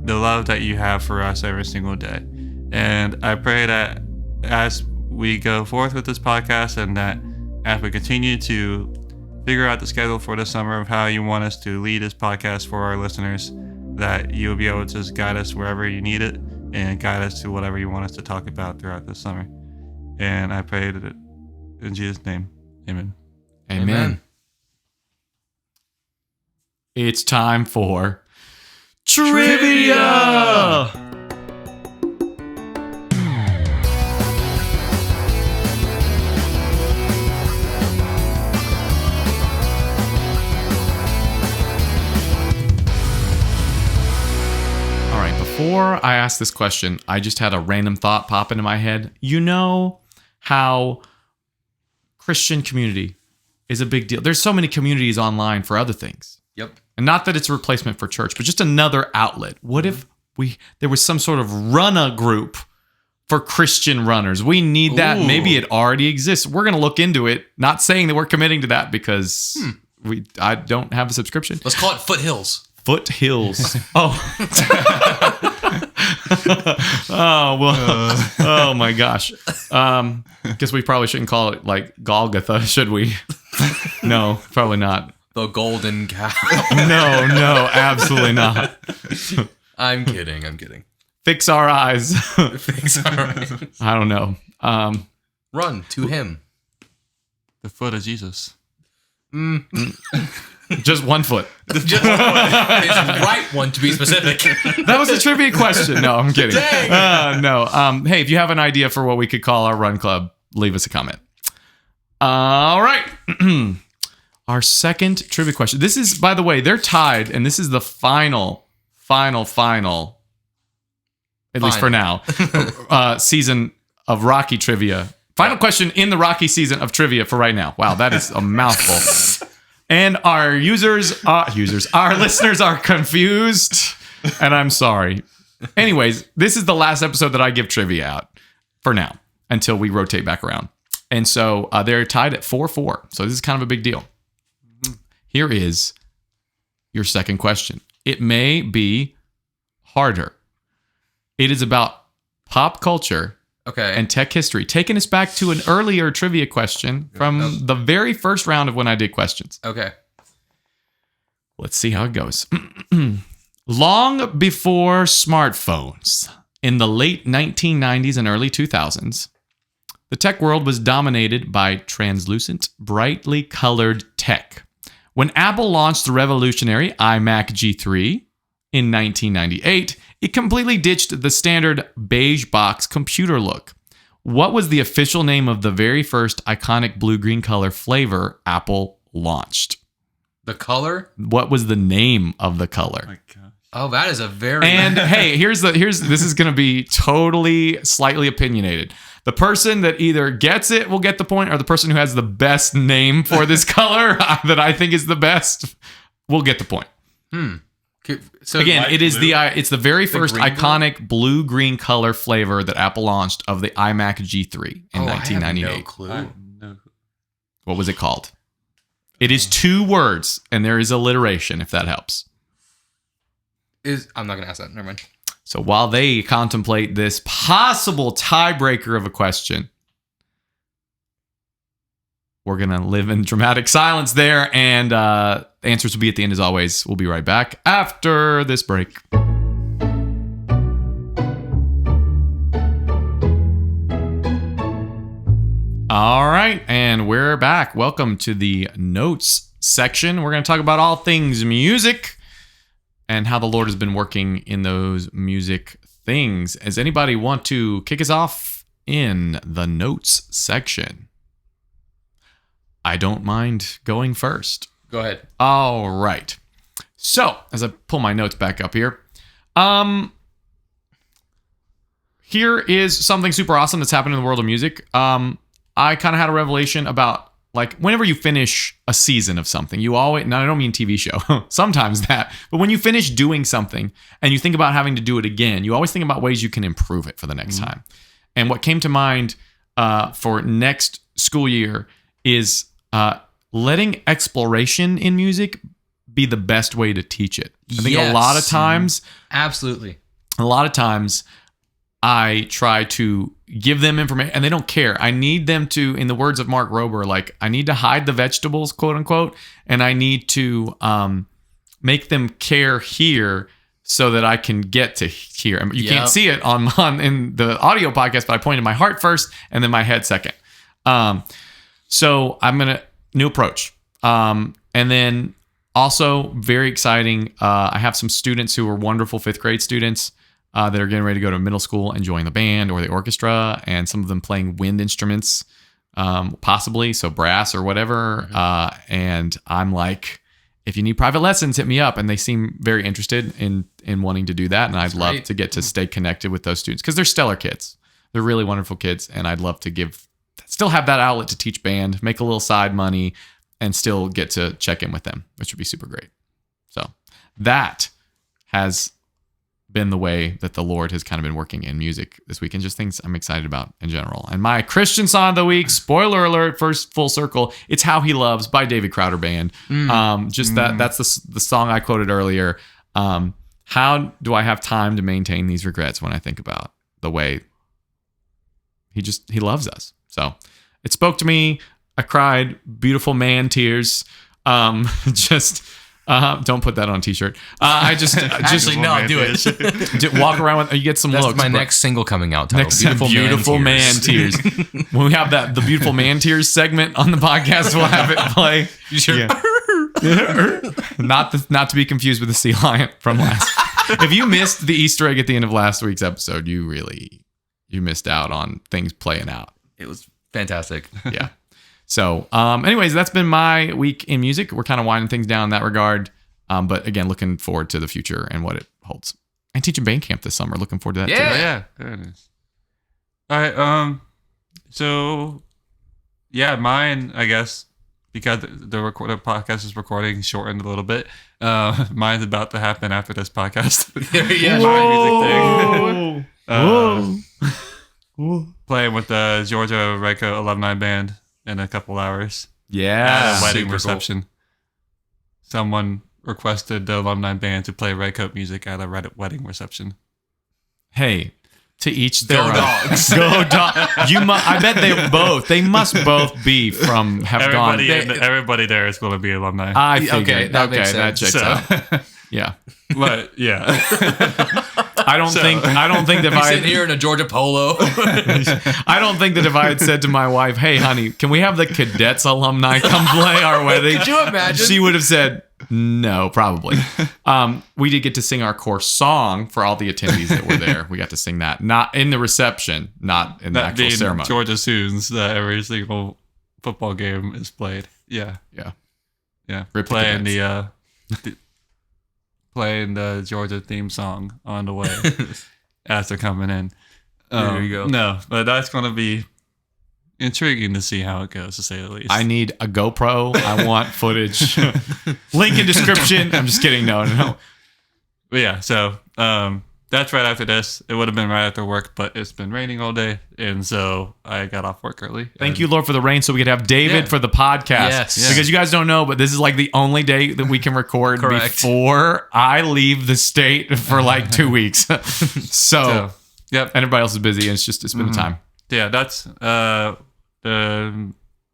the love that you have for us every single day. And I pray that as we go forth with this podcast, and that as we continue to figure out the schedule for the summer of how you want us to lead this podcast for our listeners, that you'll be able to just guide us wherever you need it and guide us to whatever you want us to talk about throughout this summer. And I pray that in Jesus' name, amen. Amen. It's time for trivia. All right, before I ask this question, I just had a random thought pop into my head. You know how Christian community is a big deal. There's so many communities online for other things. Yep. And not that it's a replacement for church, but just another outlet. What if there was some sort of runner group for Christian runners? We need that. Ooh. Maybe it already exists. We're going to look into it. Not saying that we're committing to that because I don't have a subscription. Let's call it Foothills. Foothills. Oh. Oh, well. Oh, my gosh. Guess we probably shouldn't call it like Golgotha, should we? No, probably not. The golden cow. No, absolutely not. I'm kidding. Fix our eyes. Fix our eyes. I don't know. Run to him. The foot of Jesus. Just 1 foot. Just his right one, to be specific. That was a trivia question. No, I'm kidding. No. Hey, if you have an idea for what we could call our run club, leave us a comment. All right. Our second trivia question. This is, by the way, they're tied, and this is the final, at least for now, season of Rocky trivia. Final question in the Rocky season of trivia for right now. Wow, that is a mouthful. And our our listeners are confused, and I'm sorry. Anyways, this is the last episode that I give trivia out for now until we rotate back around. And so they're tied at 4-4. So this is kind of a big deal. Here is your second question. It may be harder. It is about pop culture and tech history, taking us back to an earlier trivia question from the very first round of when I did questions. Okay. Let's see how it goes. Long before smartphones, in the late 1990s and early 2000s, the tech world was dominated by translucent, brightly colored tech. When Apple launched the revolutionary iMac G3 in 1998, it completely ditched the standard beige box computer look. What was the official name of the very first iconic blue-green color flavor Apple launched? The color? What was the name of the color? Oh my gosh. Oh, that is a very... And hey, this is going to be totally slightly opinionated. The person that either gets it will get the point, or the person who has the best name for this color that I think is the best will get the point. So again, it's the very first green iconic blue-green color flavor that Apple launched of the iMac G3 in 1998. I have no clue. What was it called? It is 2 words, and there is alliteration, if that helps. I'm not going to ask that. Never mind. So while they contemplate this possible tiebreaker of a question, we're going to live in dramatic silence there, and the answers will be at the end as always. We'll be right back after this break. All right, and we're back. Welcome to the notes section. We're going to talk about all things music and how the Lord has been working in those music things. Does anybody want to kick us off in the notes section? I don't mind going first. Go ahead. All right. So, as I pull my notes back up here, here is something super awesome that's happened in the world of music. I kind of had a revelation about, like, whenever you finish a season of something, you always, and I don't mean TV show, sometimes that, but when you finish doing something and you think about having to do it again, you always think about ways you can improve it for the next time. And what came to mind for next school year is letting exploration in music be the best way to teach it. I think a lot of times, absolutely, I try to give them information and they don't care. I need them to, in the words of Mark Rober, like, I need to hide the vegetables, quote unquote, and I need to make them care here so that I can get to here. And you can't see it on in the audio podcast, but I pointed my heart first and then my head second. So I'm new approach. And then also very exciting. I have some students who are wonderful 5th grade students that are getting ready to go to middle school and join the band or the orchestra, and some of them playing wind instruments, possibly, so brass or whatever. And I'm like, if you need private lessons, hit me up. And they seem very interested in wanting to do that. And I'd love to get to stay connected with those students because they're stellar kids. They're really wonderful kids. And I'd love to still have that outlet to teach band, make a little side money, and still get to check in with them, which would be super great. So that has been the way that the Lord has kind of been working in music this week, and just things I'm excited about in general. And my Christian song of the week, spoiler alert, first full circle, it's How He Loves by David Crowder Band. That's the song I quoted earlier. How do I have time to maintain these regrets when I think about the way he loves us? So it spoke to me. I cried beautiful man tears. Don't put that on a t-shirt. I just Actually, no, do it. walk around with. You get some That's looks. my bro. next single coming out. Titled Next beautiful man tears. When we have the beautiful man tears segment on the podcast, we'll have it play. Not to be confused with the sea lion from last. If you missed the Easter egg at the end of last week's episode, you missed out on things playing out. It was fantastic. Yeah. So, anyways, that's been my week in music. We're kind of winding things down in that regard. But again, looking forward to the future and what it holds. And teaching band camp this summer. Looking forward to that too. Yeah, there it is. All right. So, yeah, mine, I guess, because the podcast is recording shortened a little bit. Mine's about to happen after this podcast. My music thing. Playing with the Georgia Rico alumni band in a couple hours. Yeah. At a wedding super reception. Cool. Someone requested the alumni band to play Red Coat music at a wedding reception. Hey, to each their Go own. Dogs. Go Dogs. I bet they must both be from, everybody there is going to be alumni. I figured. Okay, that makes that sense. checks out. Yeah. But, yeah. I don't think that if He's I sitting here in a Georgia polo. I don't think that if I had said to my wife, "Hey, honey, can we have the cadets alumni come play our wedding?" Could you imagine? She would have said no, probably. We did get to sing our core song for all the attendees that were there. We got to sing that, not in the reception, not in the actual ceremony. Georgia Soons that every single football game is played. Yeah. Rip playing playing the Georgia theme song on the way as they're coming in. There you go. No, but that's going to be intriguing to see how it goes, to say the least. I need a GoPro. I want footage. Link in description. I'm just kidding. No. But yeah, so that's right after this. It would have been right after work, but it's been raining all day, and so I got off work early. Thank you, Lord, for the rain, so we could have David for the podcast. Yes. Because you guys don't know, but this is like the only day that we can record before I leave the state for like 2 weeks. So, yep. And everybody else is busy, and it's been a time. Yeah, that's the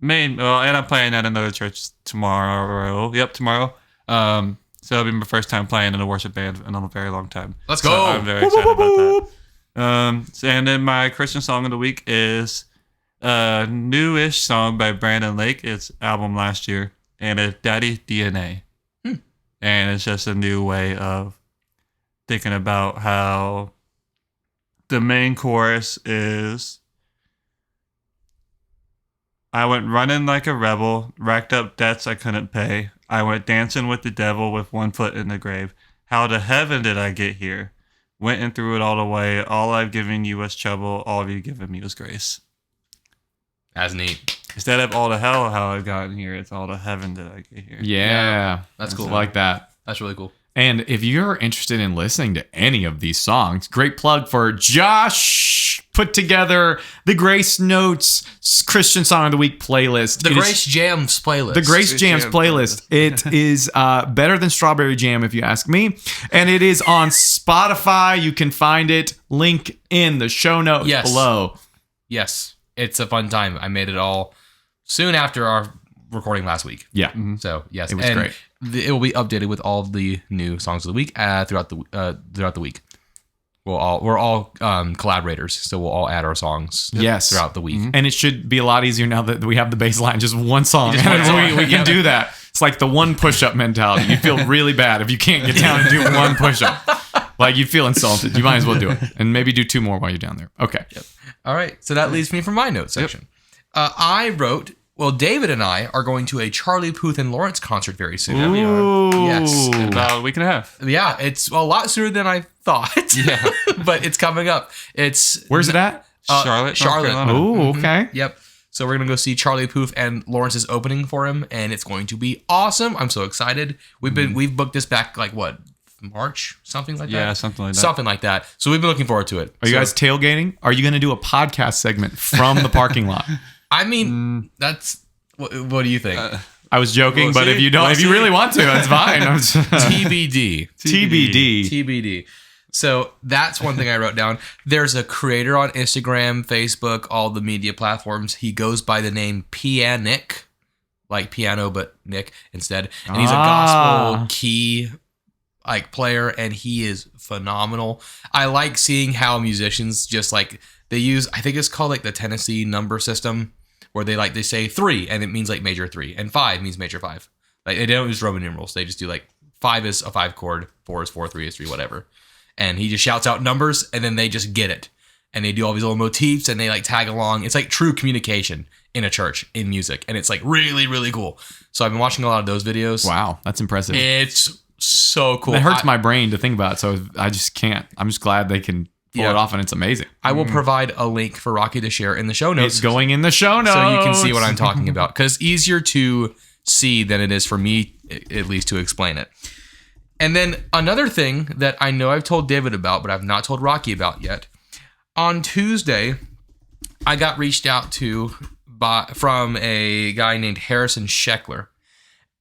main. Well, and I'm playing at another church tomorrow. Yep, tomorrow. So it'll be my first time playing in a worship band in a very long time. Let's so go. I'm very excited about that. And then my Christian song of the week is a newish song by Brandon Lake. It's album last year, and it's Daddy DNA. And it's just a new way of thinking about how the main chorus is, I went running like a rebel, racked up debts I couldn't pay. I went dancing with the devil with one foot in the grave. How to heaven did I get here? Went and threw it all away. All I've given you was trouble. All you've given me was grace. That's neat. Instead of all to hell how I've gotten here, it's all to heaven did I get here. Yeah. That's cool. I like that. That's really cool. And if you're interested in listening to any of these songs, great plug for Josh put together the Grace Notes Christian Song of the Week playlist. The Grace Jams playlist. The Grace Jams playlist. It is better than Strawberry Jam, if you ask me. And it is on Spotify. You can find it. Link in the show notes below. Yes. It's a fun time. I made it all soon after our recording last week. Yeah. So, yes. It was great. It will be updated with all of the new songs of the week throughout the week. We're all collaborators, so we'll all add our songs throughout the week. And it should be a lot easier now that we have the bass line, just one song. We can do that. It's like the one push-up mentality. You feel really bad if you can't get down and do one push-up. Like, you feel insulted. You might as well do it. And maybe do 2 more while you're down there. Okay. Yep. All right. So that leads me for my notes section. I wrote... Well, David and I are going to a Charlie Puth and Lawrence concert very soon. Yeah, we are. Yes. In about a week and a half. Yeah, it's a lot sooner than I thought. Yeah. But it's coming up. Where's it at? Charlotte. Oh, okay. Yep. So we're going to go see Charlie Puth and Lawrence's opening for him, and it's going to be awesome. I'm so excited. We've booked this back like what? March? Something like that? Yeah, something like that. Something like that. So we've been looking forward to it. Are you guys tailgating? Are you going to do a podcast segment from the parking lot? I mean, that's... What do you think? I was joking, but if you don't, if you really want to, that's fine. TBD. TBD. So that's one thing I wrote down. There's a creator on Instagram, Facebook, all the media platforms. He goes by the name Pianic. like piano, but Nick instead. And he's a gospel key like player, and he is phenomenal. I like seeing how musicians just like they use, I think it's called like the Tennessee number system, where they say 3 and it means like major 3, and 5 means major 5. Like they don't use Roman numerals. They just do like 5 is a 5 chord, 4 is 4, 3 is 3, whatever. And he just shouts out numbers, and then they just get it. And they do all these little motifs, and they like tag along. It's like true communication in a church in music, and it's like really, really cool. So I've been watching a lot of those videos. Wow, that's impressive. It's so cool. It hurts my brain to think about it, so I just can't. I'm just glad they can pull it off, and it's amazing. I will provide a link for Rocky to share in the show notes. It's going in the show notes, so you can see what I'm talking about, because it's easier to see than it is for me, at least, to explain it. And then another thing that I know I've told David about, but I've not told Rocky about yet. On Tuesday, I got reached out to from a guy named Harrison Scheckler,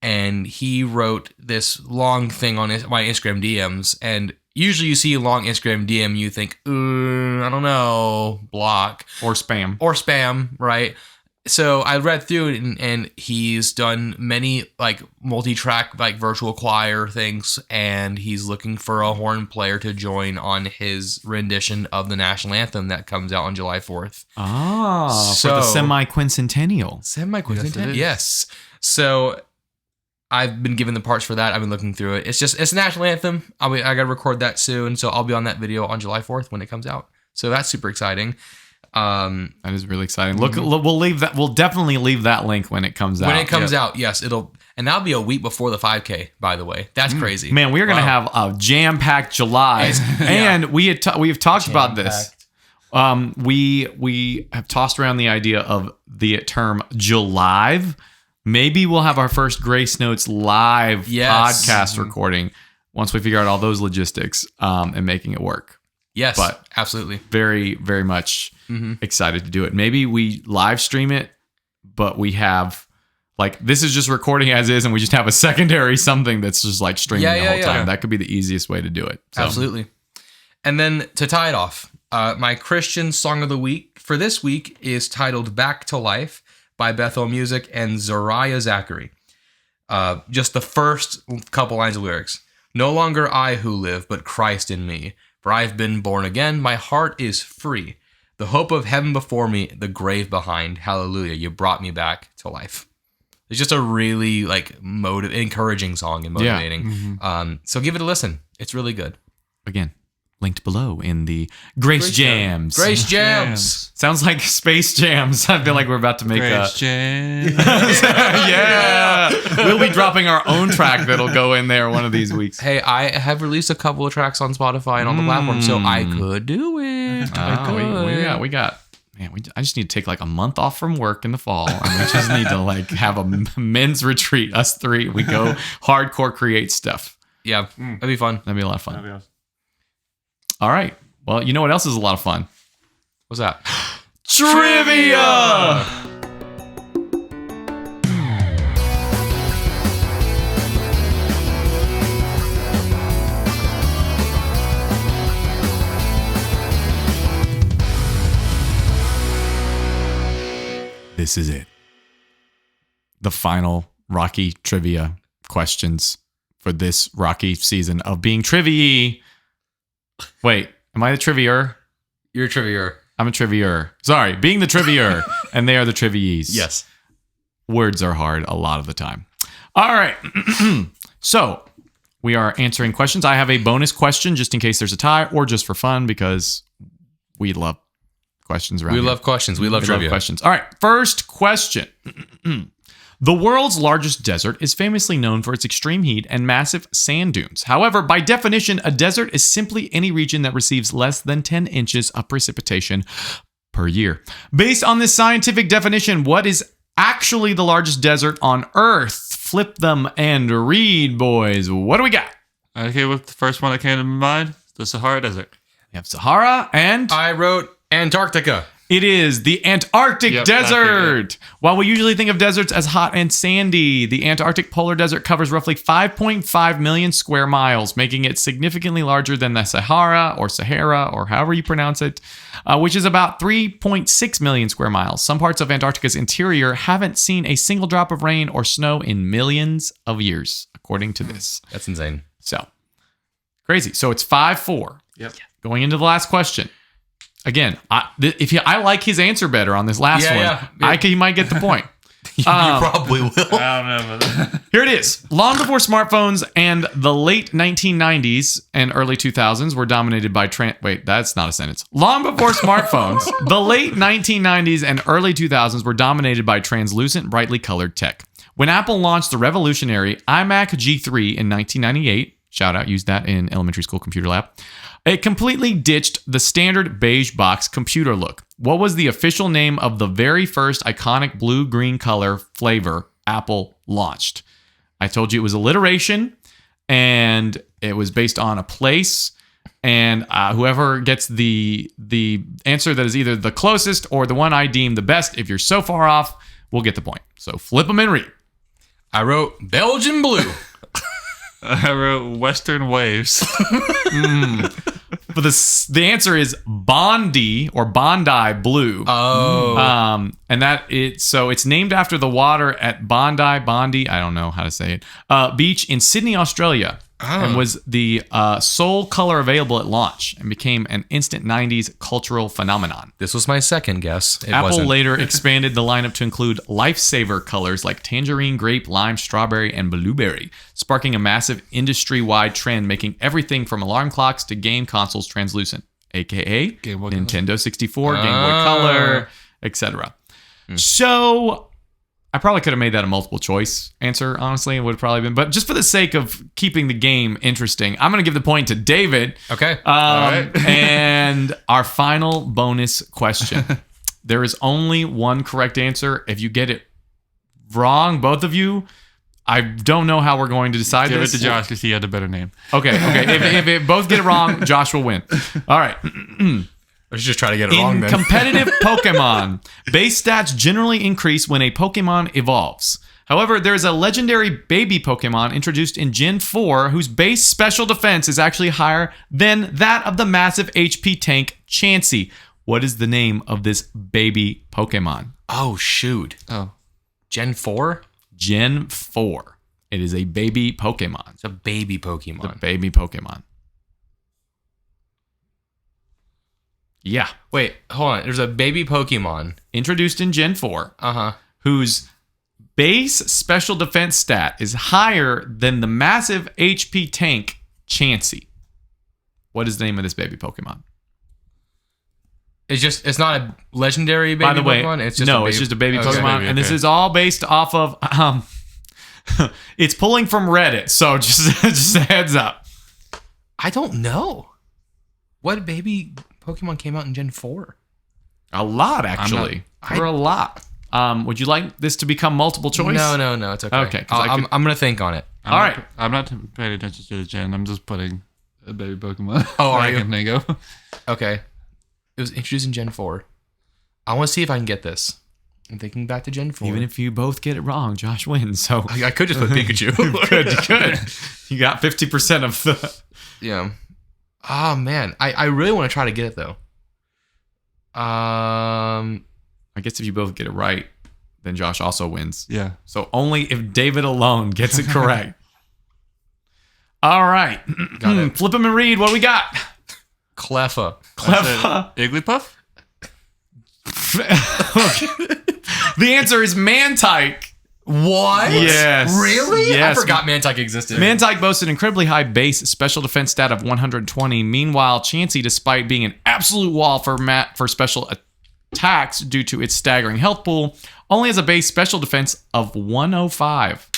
and he wrote this long thing on my Instagram DMs. And usually you see a long Instagram DM, you think, I don't know, block. or spam, right? So I read through it, and he's done many like multi-track like virtual choir things, and he's looking for a horn player to join on his rendition of the national anthem that comes out on July 4th. For the semi-quincentennial. Yes. So I've been given the parts for that. I've been looking through it. It's a national anthem. I got to record that soon, so I'll be on that video on July 4th when it comes out. So that's super exciting. That is really exciting. Look, we'll leave that. We'll definitely leave that link when it comes out. When it comes out, yes, and that'll be a week before the 5K. By the way, that's crazy. Man, we are going to have a jam-packed July, and we have talked about this. We have tossed around the idea of the term Julive. Maybe we'll have our first Grace Notes live podcast recording once we figure out all those logistics and making it work. Yes, but absolutely. Very, very much excited to do it. Maybe we live stream it, but we have like this is just recording as is, and we just have a secondary something that's just like streaming the whole time. That could be the easiest way to do it. So. Absolutely. And then to tie it off, my Christian song of the week for this week is titled "Back to Life" by Bethel Music and Zariah Zachary. Just the first couple lines of lyrics. No longer I who live, but Christ in me. For I've been born again, my heart is free. The hope of heaven before me, the grave behind. Hallelujah, you brought me back to life. It's just a really like encouraging song and motivating. Yeah. So give it a listen. It's really good. Again, linked below in the Grace Jams. Grace Jams. Sounds like Space Jams. I feel like we're about to make Grace Jams. Yeah. We'll be dropping our own track that'll go in there one of these weeks. Hey, I have released a couple of tracks on Spotify and on the platform, so I could do it. We got. Man, I just need to take like a month off from work in the fall, and we just need to like have a men's retreat. Us three, we go hardcore create stuff. Yeah, that'd be fun. That'd be a lot of fun. All right. Well, you know what else is a lot of fun? What's that? Trivia! This is it. The final Rocky trivia questions for this Rocky season of being trivia. Wait, am I the trivier? You're a trivier. I'm a trivier. Sorry, being the trivier, and they are the trivies. Yes. Words are hard a lot of the time. All right. So we are answering questions. I have a bonus question just in case there's a tie, or just for fun because we love questions around here. We love questions. We love trivia. Questions. All right. First question. The world's largest desert is famously known for its extreme heat and massive sand dunes. However, by definition, a desert is simply any region that receives less than 10 inches of precipitation per year. Based on this scientific definition, what is actually the largest desert on Earth? Flip them and read, boys. What do we got? Okay, with the first one that came to mind, the Sahara Desert. We have Sahara and... I wrote Antarctica. It is the Antarctic Yep, desert. While we usually think of deserts as hot and sandy, the Antarctic polar desert covers roughly 5.5 million square miles, making it significantly larger than the Sahara, or however you pronounce it, which is about 3.6 million square miles. Some parts of Antarctica's interior haven't seen a single drop of rain or snow in millions of years, according to this. That's insane. So, crazy. So it's 5-4. Yep. Going into the last question. Again, I like his answer better on this last one. Yeah. He might get the point. You probably will. I don't know about that. Here it is. Long before smartphones and the late 1990s and early 2000s were dominated by wait, that's not a sentence. Long before smartphones, the late 1990s and early 2000s were dominated by translucent, brightly colored tech. When Apple launched the revolutionary iMac G3 in 1998, shout out, used that in elementary school computer lab, it completely ditched the standard beige box computer look. What was the official name of the very first iconic blue-green color flavor Apple launched? I told you it was alliteration, and it was based on a place, and whoever gets the answer that is either the closest or the one I deem the best, if you're so far off, will get the point. So flip them and read. I wrote Belgian blue. I wrote Western Waves. But the answer is Bondi or Bondi Blue. Oh. And it's named after the water at Bondi, I don't know how to say it, beach in Sydney, Australia. And was the sole color available at launch and became an instant 90s cultural phenomenon. This was my second guess. It Apple wasn't. later expanded the lineup to include lifesaver colors like tangerine, grape, lime, strawberry, and blueberry, sparking a massive industry-wide trend, making everything from alarm clocks to game consoles translucent, aka Game Boy Nintendo 64, Game Boy Color, etc. So I probably could have made that a multiple choice answer, honestly. It would have probably been. But just for the sake of keeping the game interesting, I'm going to give the point to David. Okay. All right. And our final bonus question. There is only one correct answer. If you get it wrong, both of you, I don't know how we're going to decide Give this. it to Josh because he had a better name. Okay. If it both get it wrong, Josh will win. All right. I should just try to get it wrong In then. competitive Pokemon, base stats generally increase when a Pokemon evolves. However, there is a legendary baby Pokemon introduced in Gen 4 whose base special defense is actually higher than that of the massive HP tank Chansey. What is the name of this baby Pokemon? Oh, shoot. Oh. Gen 4? Gen 4. It is a baby Pokemon. It's a baby Pokemon. The baby Pokemon. Yeah. Wait, hold on. There's a baby Pokemon. Introduced in Gen 4. Uh-huh. Whose base special defense stat is higher than the massive HP tank Chansey. What is the name of this baby Pokemon? It's not a legendary baby By the way, Pokemon? It's just it's just a baby Okay. Pokemon. Baby, And this okay. is all based off of... it's pulling from Reddit, so just a heads up. I don't know. What baby Pokemon came out in Gen 4? A lot, actually. There were a lot. Would you like this to become multiple choice? No, it's okay. Okay, 'cause I'm going to think on it. All right. I'm not paying attention to the gen. I'm just putting a baby Pokemon. Oh, are back you? in Mango. Okay. It was introduced in Gen 4. I want to see if I can get this. I'm thinking back to Gen 4. Even if you both get it wrong, Josh wins. So I could just put Pikachu. good. You got 50% of the... Yeah. Oh, man. I really want to try to get it, though. I guess if you both get it right, then Josh also wins. Yeah. So only if David alone gets it correct. All right. Got it. Flip him and read. What we got? Cleffa. Cleffa. Igglypuff? The answer is Mantike. What? Yes. Really? Yes. I forgot Mantike existed. Mantike boasts an incredibly high base special defense stat of 120. Meanwhile, Chansey, despite being an absolute wall for special attacks due to its staggering health pool, only has a base special defense of 105.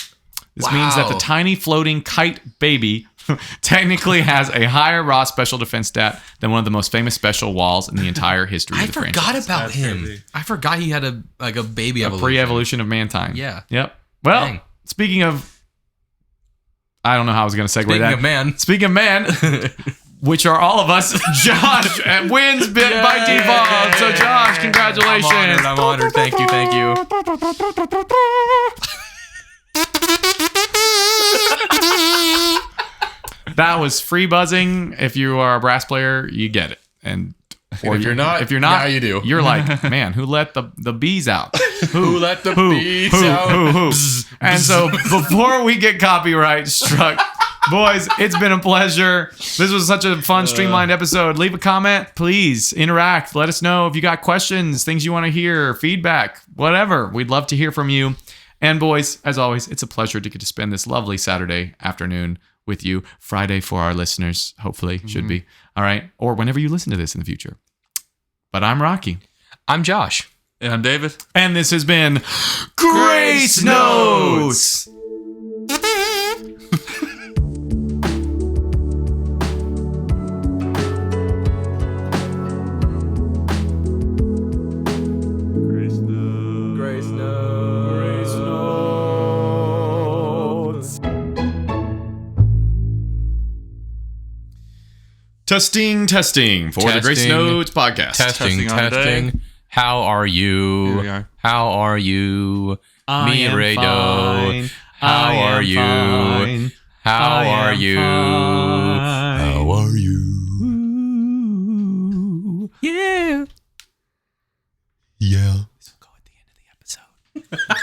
This means that the Wow. tiny floating kite baby technically has a higher raw special defense stat than one of the most famous special walls in the entire history I of the forgot franchise. about That's him. crazy. I forgot he had a baby A evolution. pre-evolution of Mantine. Yeah. Yep. Well, Dang. speaking of... I don't know how I was going to segue Speaking that. of man. Speaking of man, which are all of us. Josh wins by default. So Josh, congratulations. I'm honored. Thank you. That was free buzzing. If you are a brass player, you get it. And Or if you're not, now you do. You're like, man, who let the bees out? Who let the bees out? Who? And so before we get copyright struck, boys, it's been a pleasure. This was such a fun, streamlined episode. Leave a comment, please. Interact. Let us know if you got questions, things you want to hear, feedback, whatever. We'd love to hear from you. And boys, as always, it's a pleasure to get to spend this lovely Saturday afternoon with you. Friday for our listeners, hopefully, should be. All right? Or whenever you listen to this in the future. But I'm Rocky. I'm Josh. And I'm David. And this has been Grace Notes. Testing for the Grace Notes podcast. Testing. How are you? Here we are. How are you? I Me, am Rado. fine. How I am are you? fine. How I are am you? fine. How are you? Yeah. Yeah. This will go at the end of the episode.